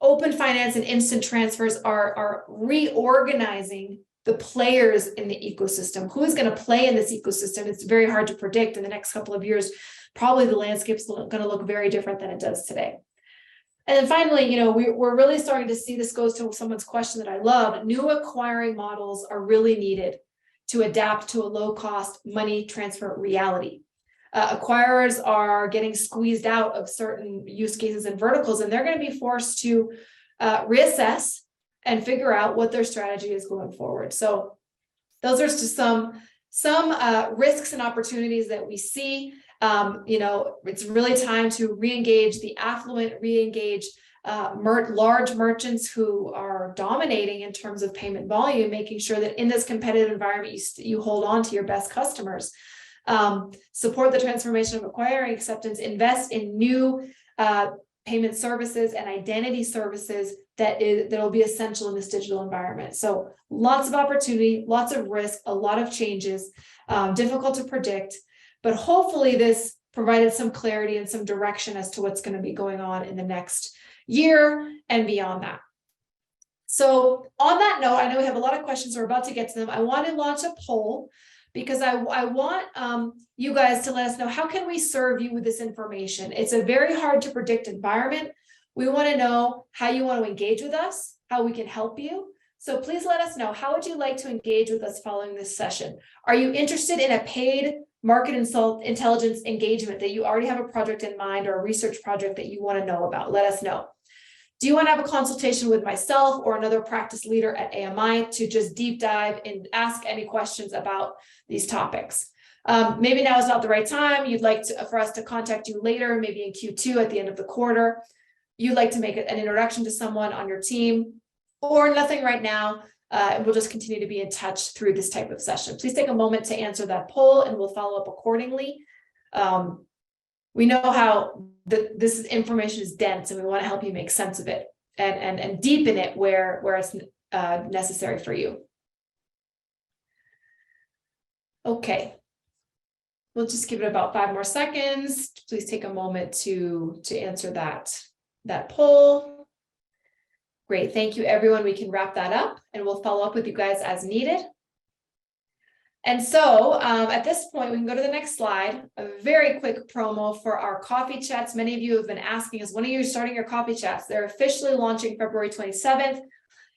Open finance and instant transfers are reorganizing the players in the ecosystem. Who is going to play in this ecosystem? It's very hard to predict in the next couple of years. Probably the landscape's going to look very different than it does today. And then finally, we're really starting to see, this goes to someone's question that I love, new acquiring models are really needed to adapt to a low-cost money transfer reality. Acquirers are getting squeezed out of certain use cases and verticals, and they're going to be forced to reassess and figure out what their strategy is going forward. So those are just some risks and opportunities that we see. It's really time to re-engage the affluent, re-engage large merchants who are dominating in terms of payment volume, making sure that in this competitive environment, you hold on to your best customers. Support the transformation of acquiring acceptance, invest in new payment services and identity services that will be essential in this digital environment. So lots of opportunity, lots of risk, a lot of changes, difficult to predict, but hopefully this provided some clarity and some direction as to what's going to be going on in the next year and beyond that. So on that note, I know we have a lot of questions. We're about to get to them. I want to launch a poll because I want you guys to let us know, how can we serve you with this information? It's a very hard to predict environment. We want to know how you want to engage with us, how we can help you. So please let us know, how would you like to engage with us following this session? Are you interested in a paid market intelligence engagement that you already have a project in mind or a research project that you want to know about? Let us know. Do you want to have a consultation with myself or another practice leader at AMI to just deep dive and ask any questions about these topics? Maybe now is not the right time. You'd like for us to contact you later, maybe in Q2 at the end of the quarter. You'd like to make an introduction to someone on your team, or nothing right now. We'll just continue to be in touch through this type of session. Please take a moment to answer that poll and we'll follow up accordingly. We know how this information is dense and we want to help you make sense of it and deepen it where it's necessary for you. Okay. We'll just give it about 5 more seconds. Please take a moment to answer that poll. Great, thank you everyone. We can wrap that up and we'll follow up with you guys as needed. And so at this point, we can go to the next slide. A very quick promo for our coffee chats. Many of you have been asking us, when are you starting your coffee chats? They're officially launching February 27th.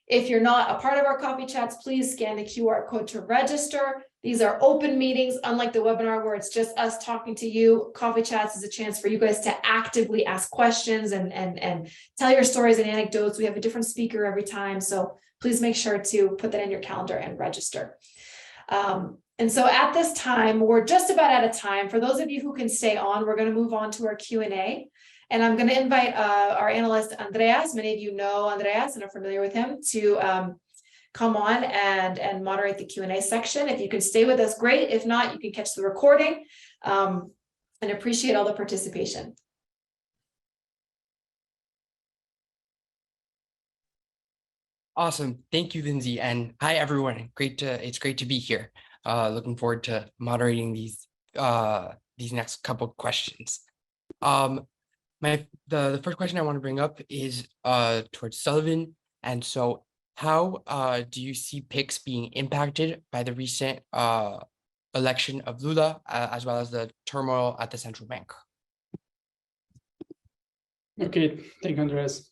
If you're not a part of our coffee chats, please scan the QR code to register. These are open meetings, unlike the webinar where it's just us talking to you. Coffee chats is a chance for you guys to actively ask questions and tell your stories and anecdotes. We have a different speaker every time, so please make sure to put that in your calendar and register. And so at this time, we're just about out of time. For those of you who can stay on, we're going to move on to our Q&A. And I'm going to invite our analyst, Andreas. Many of you know Andreas and are familiar with him, to come on and moderate the Q&A section. If you can stay with us, great. If not, you can catch the recording, and appreciate all the participation. Awesome. Thank you, Lindsay. And hi, everyone. It's great to be here. Looking forward to moderating these next couple of questions. The first question I want to bring up is towards Sullivan. And so how do you see Pix being impacted by the recent election of Lula, as well as the turmoil at the central bank? Okay, thank you, Andres.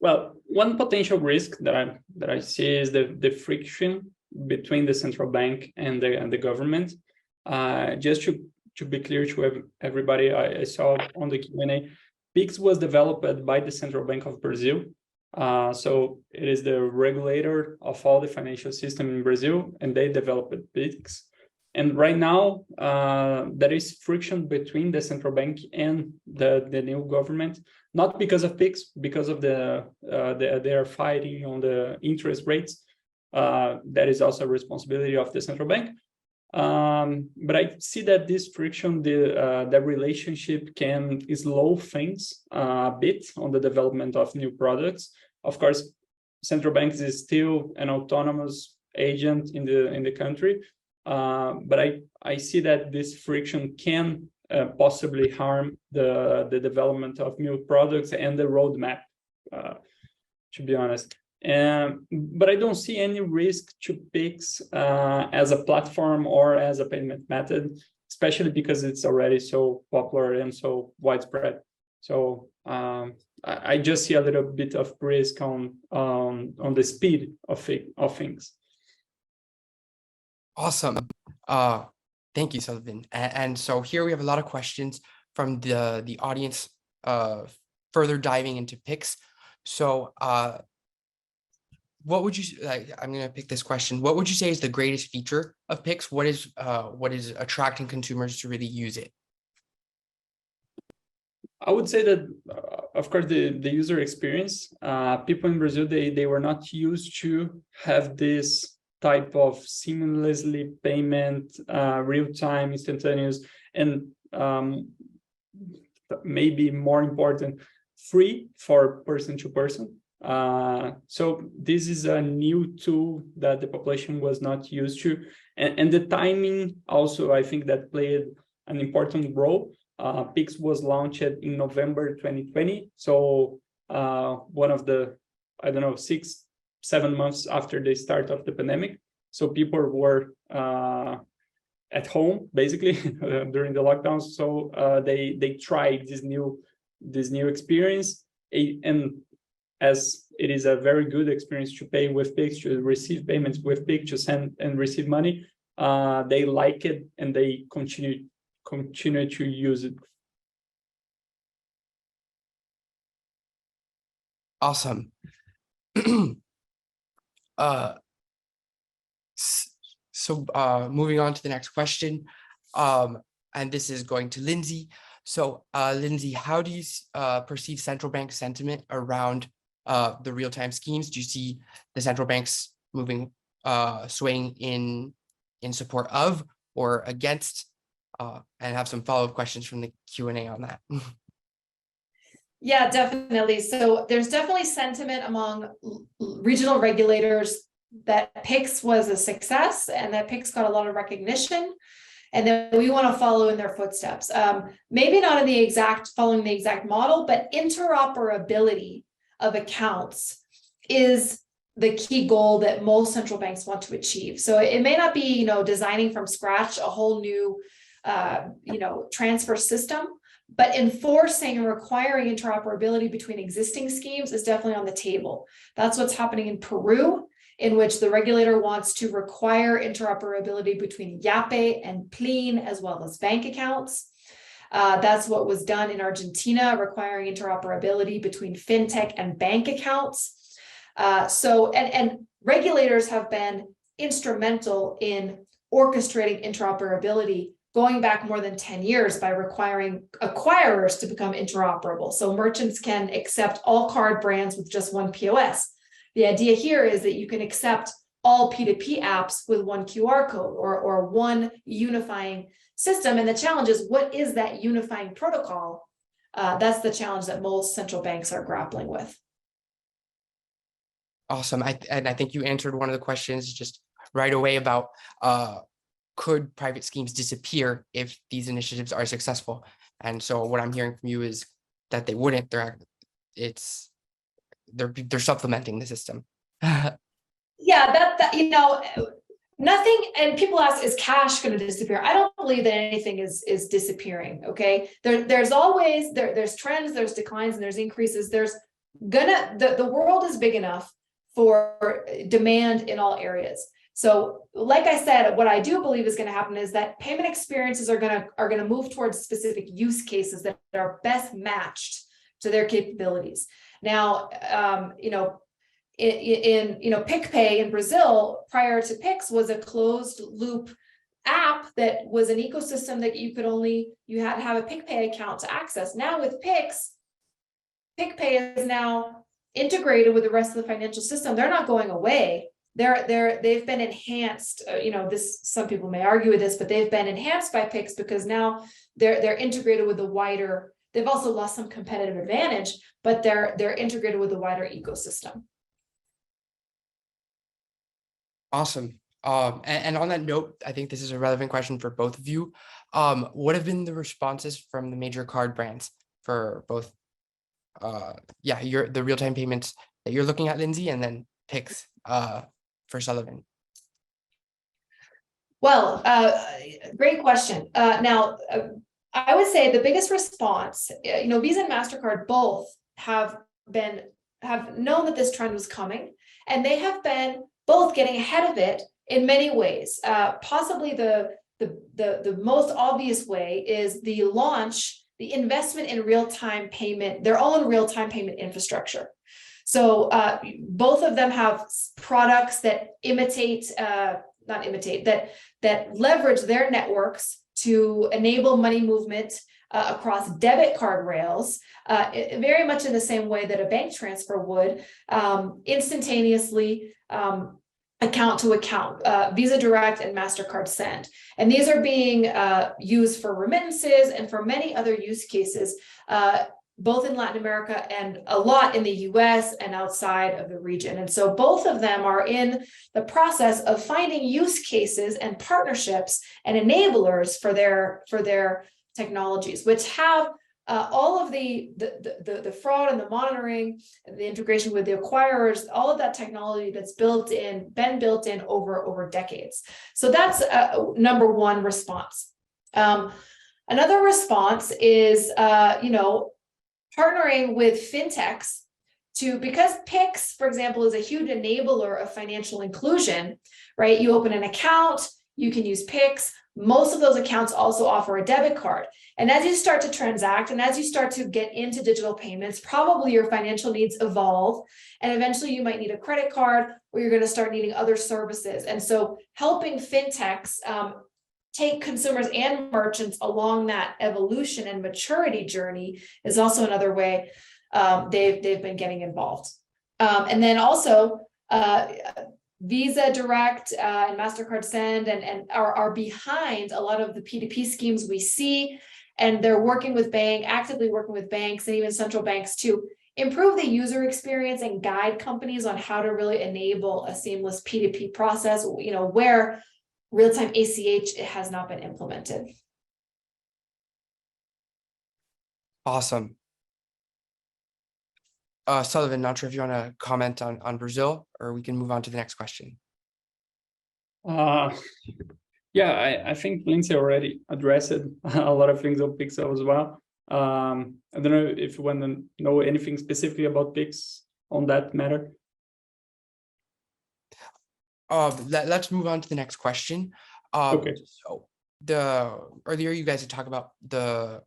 Well, one potential risk that I see is the friction between the central bank and the government. Just to be clear to everybody, I saw on the Q&A, Pix was developed by the Central Bank of Brazil. So it is the regulator of all the financial system in Brazil, and they developed Pix. And right now, there is friction between the central bank and the new government, not because of Pix, because of they are fighting on the interest rates. That is also a responsibility of the central bank. But I see that this friction, the relationship can slow things a bit on the development of new products. Of course, central banks is still an autonomous agent in the country, but I see that this friction can possibly harm the development of milk products and the roadmap, to be honest. But I don't see any risk to Pix as a platform or as a payment method, especially because it's already so popular and so widespread. So I just see a little bit of risk on the speed of things. Awesome. Thank you, Sullivan. And so here we have a lot of questions from the audience, further diving into Pix. So what would you like? I'm going to pick this question. What would you say is the greatest feature of Pix? What is attracting consumers to really use it? I would say that, of course, the user experience. People in Brazil, they were not used to have this type of seamlessly payment, real-time, instantaneous, and maybe more important, free for person to person. So this is a new tool that the population was not used to, and the timing also, I think, that played an important role. Pix was launched in November 2020, so one of the, I don't know, 6-7 months after the start of the pandemic. So people were at home basically during the lockdown. So they tried this new experience, and as it is a very good experience to pay with Pix, to receive payments with Pix, to send and receive money, they like it and they continue to use it. Awesome. So moving on to the next question, and this is going to Lindsay. So Lindsay, how do you perceive central bank sentiment around the real-time schemes? Do you see the central banks moving, swaying in support of or against? And have some follow-up questions from the Q&A on that. Yeah, definitely. So there's definitely sentiment among regional regulators that Pix was a success and that Pix got a lot of recognition, and then we want to follow in their footsteps. Maybe not in the exact following the exact model, but interoperability of accounts is the key goal that most central banks want to achieve. So it may not be, designing from scratch a whole new, transfer system, but enforcing and requiring interoperability between existing schemes is definitely on the table. That's what's happening in Peru, in which the regulator wants to require interoperability between Yape and Plin, as well as bank accounts. That's what was done in Argentina, requiring interoperability between fintech and bank accounts. And regulators have been instrumental in orchestrating interoperability going back more than 10 years by requiring acquirers to become interoperable. So merchants can accept all card brands with just one POS. The idea here is that you can accept all P2P apps with one QR code or one unifying system. And the challenge is, what is that unifying protocol? That's the challenge that most central banks are grappling with. Awesome. And I think you answered one of the questions just right away about could private schemes disappear if these initiatives are successful? And so what I'm hearing from you is that they wouldn't. They're supplementing the system. Yeah, nothing. And people ask, is cash going to disappear? I don't believe that anything is disappearing. Okay, there's always there's trends, there's declines, and there's increases. The world is big enough for demand in all areas. So like I said, what I do believe is going to happen is that payment experiences are going to move towards specific use cases that are best matched to their capabilities. Now, PicPay in Brazil prior to Pix was a closed loop app that was an ecosystem that you had to have a PicPay account to access. Now with Pix, PicPay is now integrated with the rest of the financial system. They're not going away. They've been enhanced. Some people may argue with this, but they've been enhanced by Pix because now they're integrated with the wider. They've also lost some competitive advantage, but they're integrated with the wider ecosystem. Awesome. And on that note, I think this is a relevant question for both of you. What have been the responses from the major card brands for both, the real-time payments that you're looking at, Lindsay, and then Pix for Sullivan? Well, great question. Now, I would say the biggest response, Visa and MasterCard both have known that this trend was coming, and they have been both getting ahead of it in many ways. Possibly the most obvious way is the investment in real-time payment, their own real-time payment infrastructure. So both of them have products that that leverage their networks to enable money movement across debit card rails, very much in the same way that a bank transfer would, instantaneously, account to account, Visa Direct and MasterCard Send. And these are being used for remittances and for many other use cases, both in Latin America and a lot in the US and outside of the region. And so both of them are in the process of finding use cases and partnerships and enablers for their technologies, which have all of the fraud and the monitoring and the integration with the acquirers, all of that technology that's been built in over decades. So that's number one response. Another response is, partnering with fintechs because Pix, for example, is a huge enabler of financial inclusion, right? You open an account, you can use Pix. Most of those accounts also offer a debit card. And as you start to transact and as you start to get into digital payments, probably your financial needs evolve. And eventually you might need a credit card, or you're going to start needing other services. And so helping fintechs take consumers and merchants along that evolution and maturity journey is also another way they've been getting involved. And then also Visa Direct and MasterCard Send and are behind a lot of the P2P schemes we see, and they're actively working with banks and even central banks to improve the user experience and guide companies on how to really enable a seamless P2P process, where real-time ACH has not been implemented. Awesome. Sullivan, not sure if you want to comment on Brazil, or we can move on to the next question. Yeah, I think Lindsay already addressed a lot of things on Pixel as well. I don't know if you want to know anything specifically about Pix on that matter. Let's move on to the next question. Okay. So earlier you guys had talked about the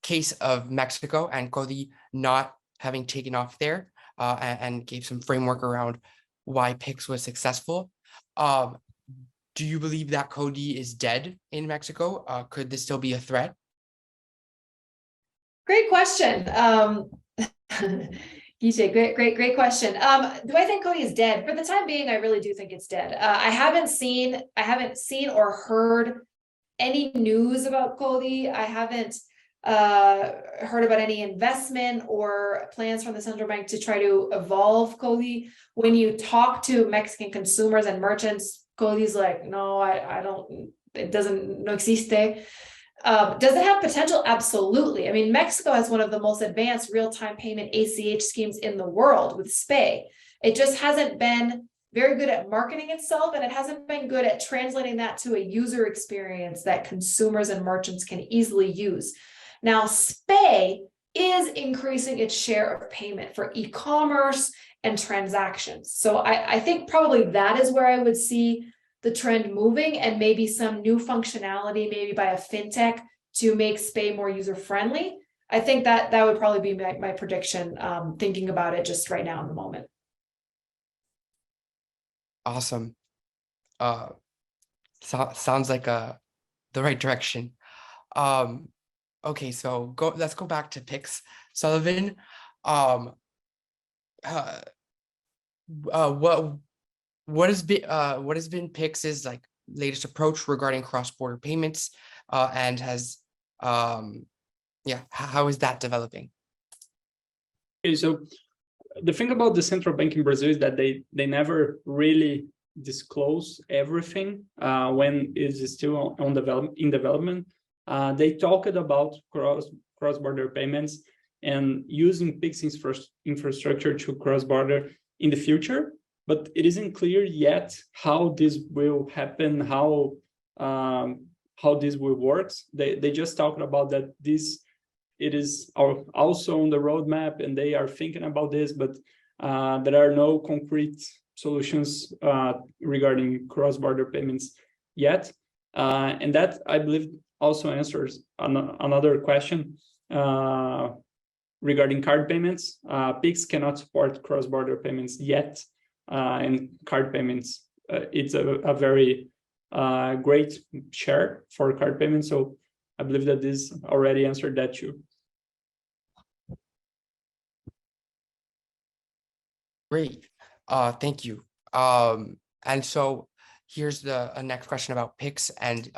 case of Mexico and CODI not having taken off there, and gave some framework around why Pix was successful. Do you believe that CODI is dead in Mexico? Could this still be a threat? Great question. Guille, great question. Do I think CODI is dead? For the time being, I really do think it's dead. I haven't seen or heard any news about CODI. I haven't heard about any investment or plans from the central bank to try to evolve CODI. When you talk to Mexican consumers and merchants, CODI's like, no, I don't, it doesn't, no existe. Does it have potential? Absolutely. I mean, Mexico has one of the most advanced real-time payment ACH schemes in the world with SPAY. It just hasn't been very good at marketing itself, and it hasn't been good at translating that to a user experience that consumers and merchants can easily use. Now, SPAY is increasing its share of payment for e-commerce and transactions. So I think probably that is where I would see the trend moving, and maybe some new functionality, maybe by a fintech, to make SPAY more user-friendly. I think that would probably be my prediction, thinking about it just right now in the moment. Awesome. Sounds like the right direction. Okay, so let's go back to Pix. Sullivan, what has been Pix's latest approach regarding cross-border payments, and how is that developing? Okay, so the thing about the central bank in Brazil is that they never really disclose everything when it is still in development. They talked about cross-border payments and using Pix infrastructure to cross-border in the future, but it isn't clear yet how this will happen, how this will work. They just talked about that it is also on the roadmap and they are thinking about this, but there are no concrete solutions regarding cross-border payments yet. And that, I believe, also answers another question regarding card payments. Pix cannot support cross-border payments yet, and card payments, it's a very great share for card payments. So I believe that this already answered that too. Great. Thank you. And so here's a next question about Pix. And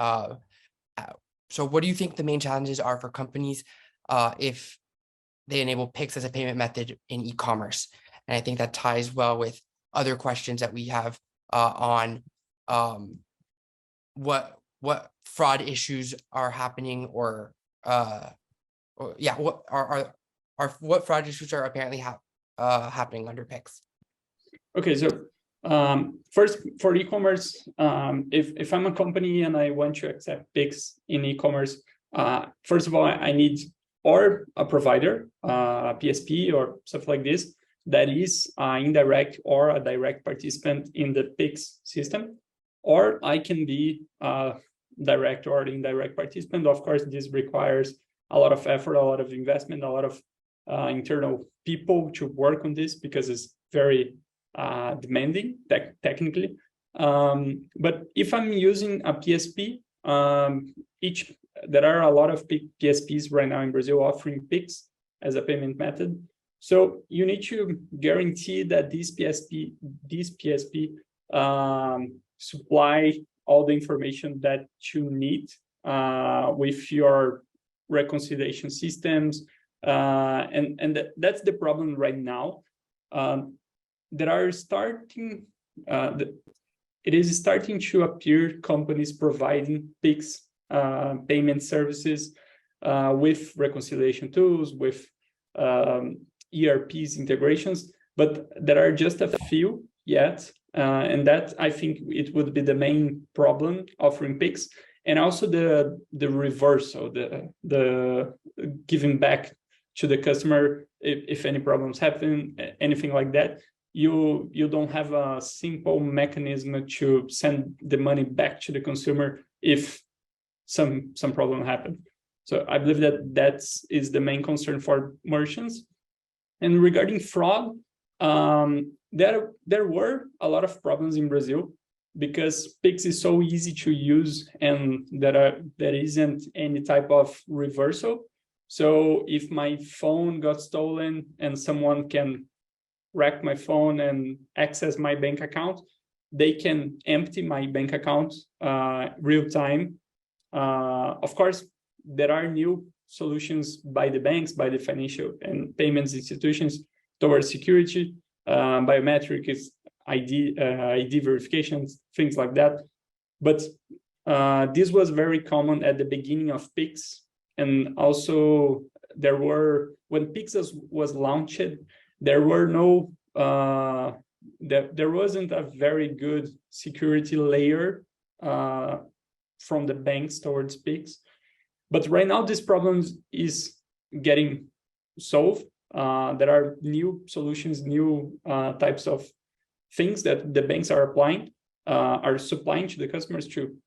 so what do you think the main challenges are for companies if they enable Pix as a payment method in e-commerce? And I think that ties well with other questions that we have on what fraud issues are happening, or yeah, what fraud issues are apparently happening under Pix? Okay, so first for e-commerce, if I'm a company and I want to accept Pix in e-commerce, first of all, I need or a provider, a PSP or stuff like this, that is indirect or a direct participant in the Pix system, or I can be a direct or indirect participant. Of course, this requires a lot of effort, a lot of investment, a lot of internal people to work on this because it's very demanding technically. But if I'm using a PSP, there are a lot of PSPs right now in Brazil offering Pix as a payment method. So you need to guarantee that this PSP supply all the information that you need with your reconciliation systems. And that's the problem right now. It is starting to appear companies providing Pix payment services with reconciliation tools, with ERPs integrations, but there are just a few yet. And that, I think, it would be the main problem offering Pix. And also the reversal, the giving back to the customer if any problems happen, anything like that. You don't have a simple mechanism to send the money back to the consumer if some problem happened. So I believe that is the main concern for merchants. And regarding fraud, there were a lot of problems in Brazil because Pix is so easy to use and there isn't any type of reversal. So if my phone got stolen and someone can wreck my phone and access my bank account, they can empty my bank account real time. Of course, there are new solutions by the banks, by the financial and payments institutions towards security, biometrics, ID verifications, things like that. But this was very common at the beginning of Pix. And also when Pix was launched, there wasn't a very good security layer from the banks towards Pix. But right now, this problem is getting solved. There are new solutions, new types of things that the banks are supplying to the customers to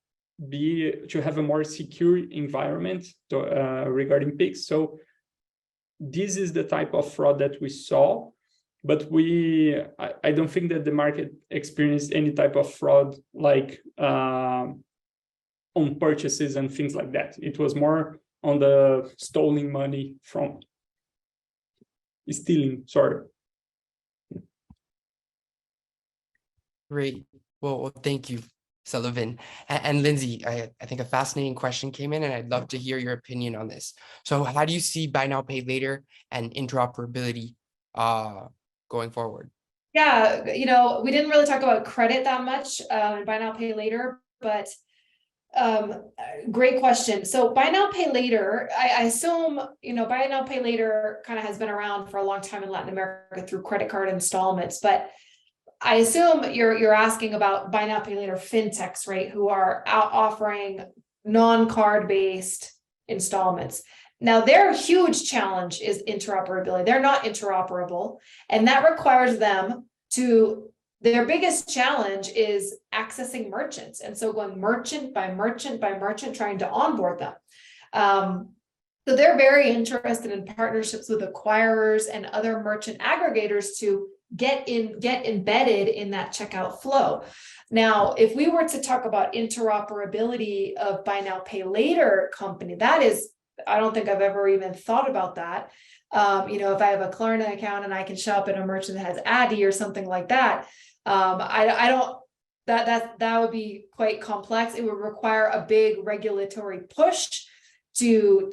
have a more secure environment regarding Pix. So this is the type of fraud that we saw, but I don't think that the market experienced any type of fraud like on purchases and things like that. It was more on the stealing money from stealing, sorry. Great. Well, thank you, Sullivan. And Lindsay, I think a fascinating question came in, and I'd love to hear your opinion on this. So how do you see buy now, pay later and interoperability going forward? Yeah, we didn't really talk about credit that much, buy now, pay later, but great question. So buy now, pay later, I assume, buy now, pay later kind of has been around for a long time in Latin America through credit card installments, but I assume you're asking about buy now, pay later fintechs, right? Who are out offering non-card based installments. Now, their huge challenge is interoperability. They're not interoperable, and that requires them to, their biggest challenge is accessing merchants. And so going merchant by merchant by merchant, trying to onboard them. So they're very interested in partnerships with acquirers and other merchant aggregators to get embedded in that checkout flow. Now, if we were to talk about interoperability of buy now, pay later company, that is, I don't think I've ever even thought about that. If I have a Klarna account and I can shop at a merchant that has Addy or something like that, I don't, that would be quite complex. It would require a big regulatory push to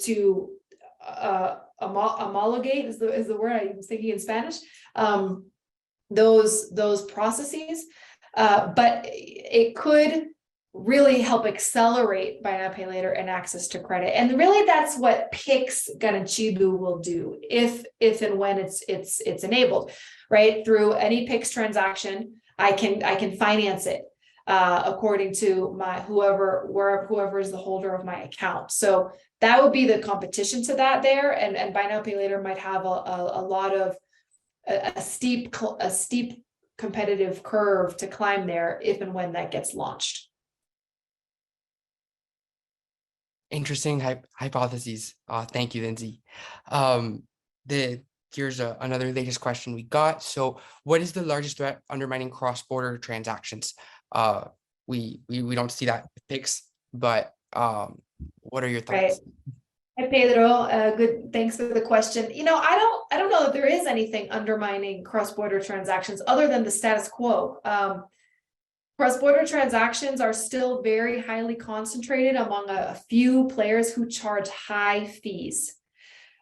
homologate is the word I was thinking in Spanish. Those processes, but it could really help accelerate buy now, pay later and access to credit. And really that's what Pix Garantido will do if and when it's enabled, right? Through any Pix transaction, I can finance it according to my whoever is the holder of my account. So that would be the competition to that there. And buy now, pay later might have a lot of a steep competitive curve to climb there if and when that gets launched. Interesting hypotheses. Thank you, Lindsay. Here's another latest question we got. So what is the largest threat undermining cross-border transactions? We don't see that with Pix, but what are your thoughts? Right. Hi, Pedro. Good. Thanks for the question. I don't know that there is anything undermining cross-border transactions other than the status quo. Cross-border transactions are still very highly concentrated among a few players who charge high fees.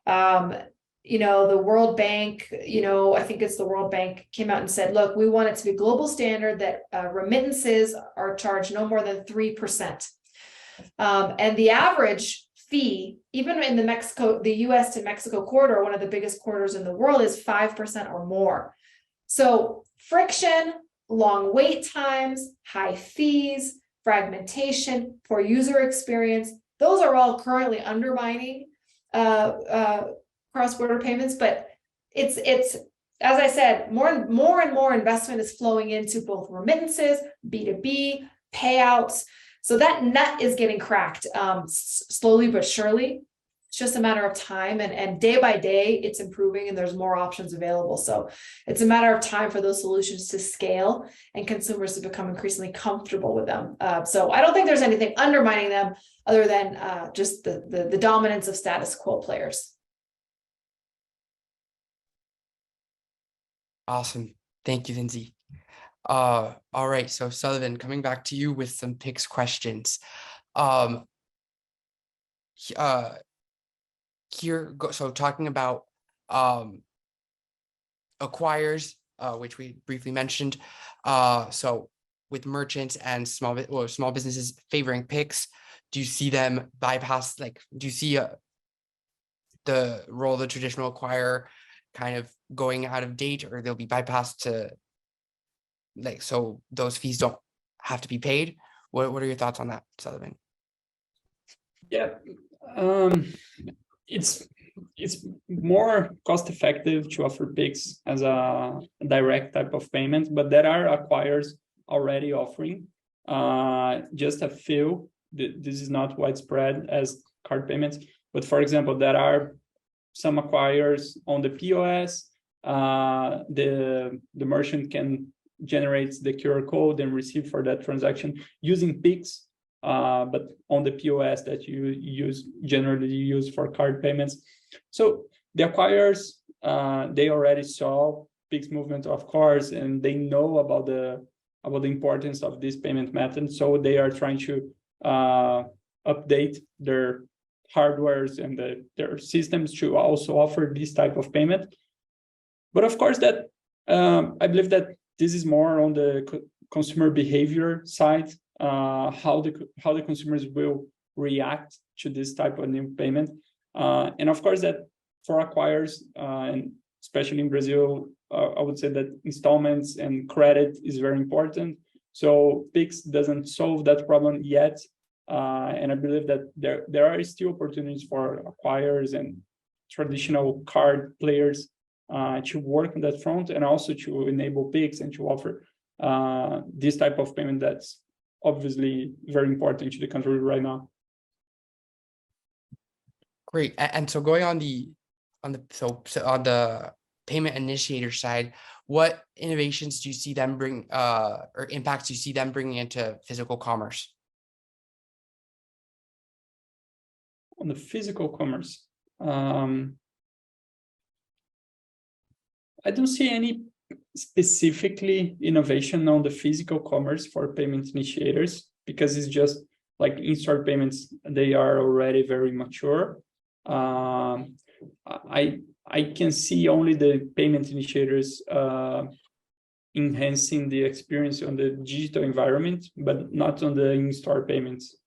The World Bank, I think it's the World Bank came out and said, look, we want it to be a global standard that remittances are charged no more than 3%. And the average fee, even in the US to Mexico corridor, one of the biggest corridors in the world, is 5% or more. So friction, long wait times, high fees, fragmentation, poor user experience, those are all currently undermining cross-border payments. But it's as I said, more and more investment is flowing into both remittances, B2B, payouts. So that nut is getting cracked slowly but surely. It's just a matter of time, and day by day it's improving and there's more options available. So it's a matter of time for those solutions to scale and consumers to become increasingly comfortable with them. So I don't think there's anything undermining them other than just the dominance of status quo players. Awesome. Thank you, Lindsay. All right. So Sullivan, coming back to you with some Pix questions. So talking about acquires, which we briefly mentioned. So with merchants and small businesses favoring Pix, do you see them bypass? Do you see the role of the traditional acquirer kind of going out of date, or they'll be bypassed to so those fees don't have to be paid? What are your thoughts on that, Sullivan? Yeah. It's more cost effective to offer Pix as a direct type of payment, but there are acquirers already offering just a few. This is not widespread as card payments, but for example, there are some acquirers on the POS. The merchant can generate the QR code and receive for that transaction using Pix. But on the POS that you generally use for card payments. So the acquirers, they already saw Pix movement of cards, and they know about the importance of this payment method. So they are trying to update their hardwares and their systems to also offer this type of payment. But of course, that I believe that this is more on the consumer behavior side, how the consumers will react to this type of new payment. And of course that for acquirers, and especially in Brazil, I would say that installments and credit is very important. So Pix doesn't solve that problem yet. And I believe that there are still opportunities for acquirers and traditional card players to work on that front, and also to enable Pix and to offer this type of payment that's obviously very important to the country right now. Great. And so going on the payment initiator side, what innovations do you see them bring or impacts do you see them bringing into physical commerce? On the physical commerce, I don't see any specifically innovation on the physical commerce for payment initiators, because it's just like in-store payments, they are already very mature. I can see only the payment initiators enhancing the experience on the digital environment, but not on the in-store payments.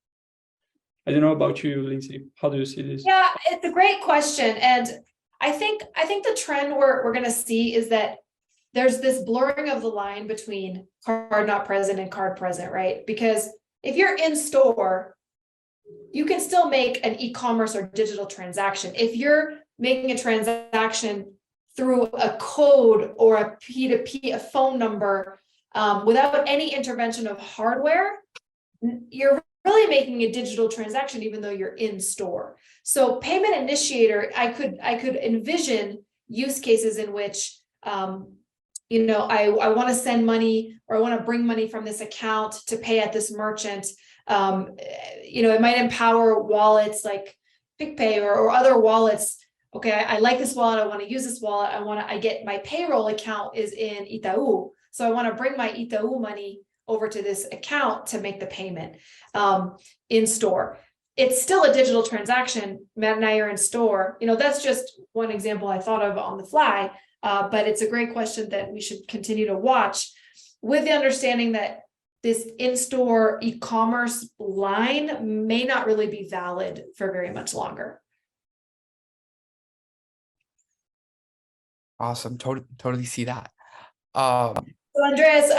I don't know about you, Lindsay. How do you see this? Yeah, it's a great question. And I think the trend we're going to see is that there's this blurring of the line between card not present and card present, right? Because if you're in store, you can still make an e-commerce or digital transaction. If you're making a transaction through a code or a P2P, a phone number, without any intervention of hardware, you're really making a digital transaction, even though you're in store. So payment initiator, I could envision use cases in which, I want to send money, or I want to bring money from this account to pay at this merchant. It might empower wallets like PicPay or other wallets. Okay, I like this wallet. I want to use this wallet. I get my payroll account is in Itaú. So I want to bring my Itaú money over to this account to make the payment in store. It's still a digital transaction. Matt and I are in store. That's just one example I thought of on the fly, but it's a great question that we should continue to watch, with the understanding that this in-store e-commerce line may not really be valid for very much longer. Awesome. Totally see that. So Andreas,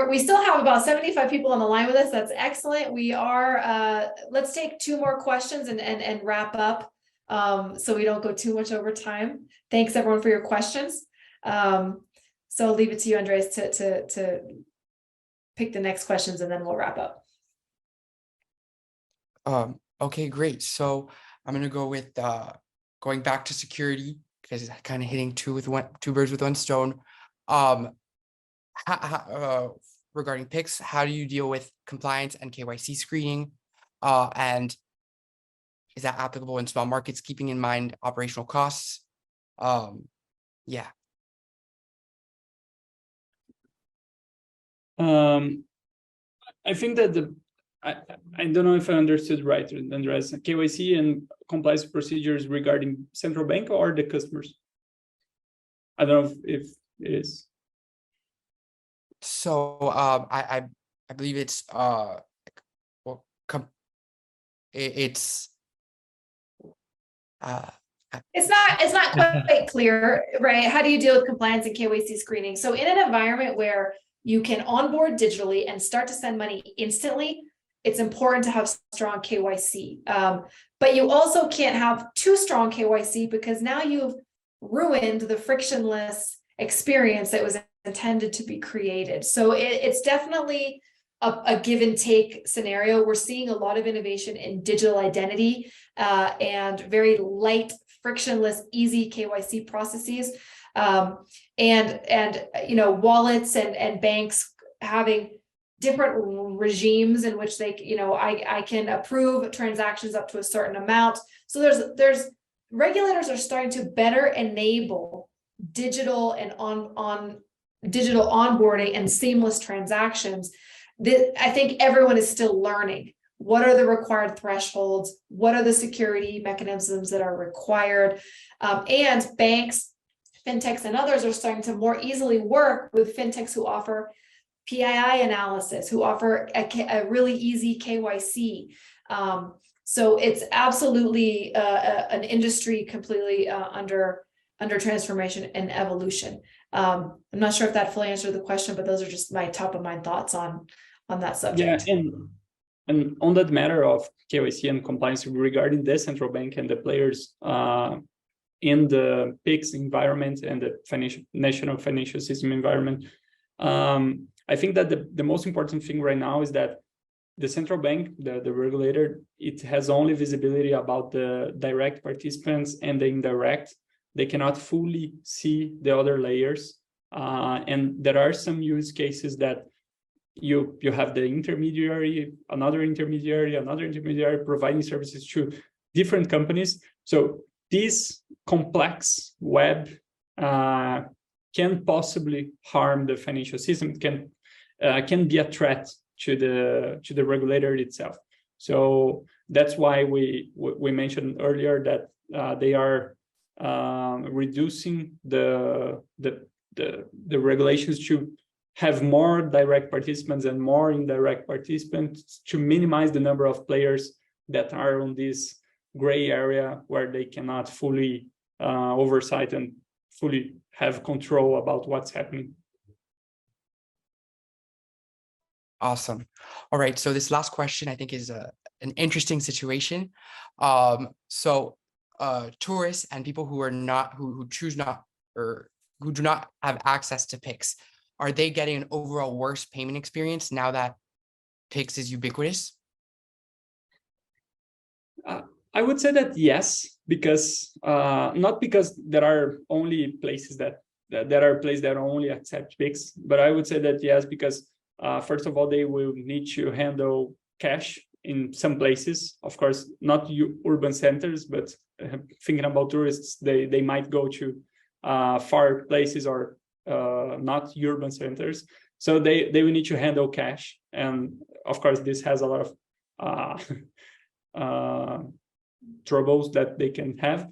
we still have about 75 people on the line with us. That's excellent. We are, let's take 2 more questions and wrap up, so we don't go too much over time. Thanks everyone for your questions. So I'll leave it to you, Andreas, to pick the next questions, and then we'll wrap up. Okay, great. So I'm going to go with going back to security, because it's kind of hitting two birds with one stone. Regarding Pix, how do you deal with compliance and KYC screening? And is that applicable in small markets, keeping in mind operational costs? Yeah. I think that I don't know if I understood right, Andres. KYC and compliance procedures regarding central bank or the customers? I don't know if it is. So I believe it's it's not quite clear, right? How do you deal with compliance and KYC screening? So in an environment where you can onboard digitally and start to send money instantly, it's important to have strong KYC. But you also can't have too strong KYC, because now you've ruined the frictionless experience that was intended to be created. So it's definitely a give and take scenario. We're seeing a lot of innovation in digital identity and very light, frictionless, easy KYC processes. And wallets and banks having different regimes in which they, I can approve transactions up to a certain amount. So there's regulators are starting to better enable digital and on digital onboarding and seamless transactions. I think everyone is still learning. What are the required thresholds? What are the security mechanisms that are required? And banks fintechs and others are starting to more easily work with fintechs who offer PII analysis, who offer a really easy KYC. So it's absolutely an industry completely under transformation and evolution. I'm not sure if that fully answered the question, but those are just my top of mind thoughts on that subject. Yeah, and on that matter of KYC and compliance regarding the central bank and the players in the PIX environment and the national financial system environment, I think that the most important thing right now is that the central bank, the regulator, it has only visibility about the direct participants and the indirect. They cannot fully see the other layers. And there are some use cases that you have the intermediary, another intermediary providing services to different companies. So this complex web can possibly harm the financial system, can be a threat to the regulator itself. So that's why we mentioned earlier that they are reducing the regulations to have more direct participants and more indirect participants to minimize the number of players that are on this gray area where they cannot fully oversight and fully have control about what's happening. Awesome. All right. So this last question, I think, is an interesting situation. Tourists and people who are not, who choose not, or who do not have access to PIX, are they getting an overall worse payment experience now that PIX is ubiquitous? I would say that yes, because not because there are only places that only accept PIX, but I would say that yes, because first of all, they will need to handle cash in some places. Of course, not urban centers, but thinking about tourists, they might go to far places or not urban centers. So they will need to handle cash. And of course, this has a lot of troubles that they can have.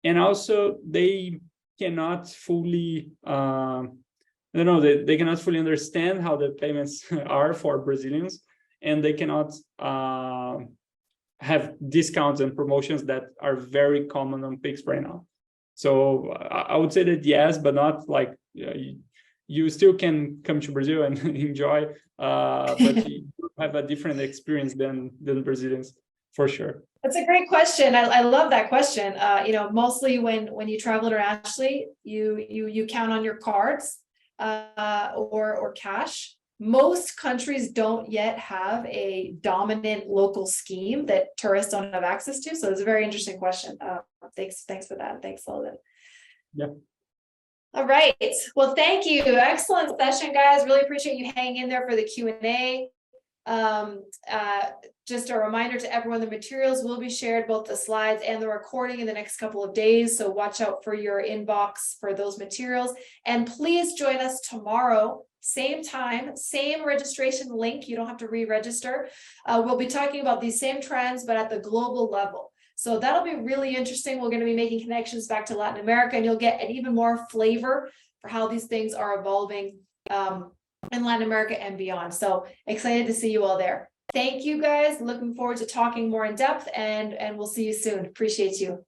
And also they cannot fully, they cannot fully understand how the payments are for Brazilians, and they cannot have discounts and promotions that are very common on PIX right now. So I would say that yes, but not like you still can come to Brazil and enjoy, but you have a different experience than Brazilians, for sure. That's a great question. I love that question. Mostly when you travel internationally, you count on your cards or cash. Most countries don't yet have a dominant local scheme that tourists don't have access to. So it's a very interesting question. Thanks for that. Thanks, Sullivan. Yeah. All right. Well, thank you. Excellent session, guys. Really appreciate you hanging in there for the Q&A. Just a reminder to everyone, the materials will be shared, both the slides and the recording, in the next couple of days. So watch out for your inbox for those materials. And please join us tomorrow, same time, same registration link. You don't have to re-register. We'll be talking about these same trends, but at the global level. So that'll be really interesting. We're going to be making connections back to Latin America, and you'll get an even more flavor for how these things are evolving in Latin America and beyond. So excited to see you all there. Thank you, guys. Looking forward to talking more in depth, and we'll see you soon. Appreciate you.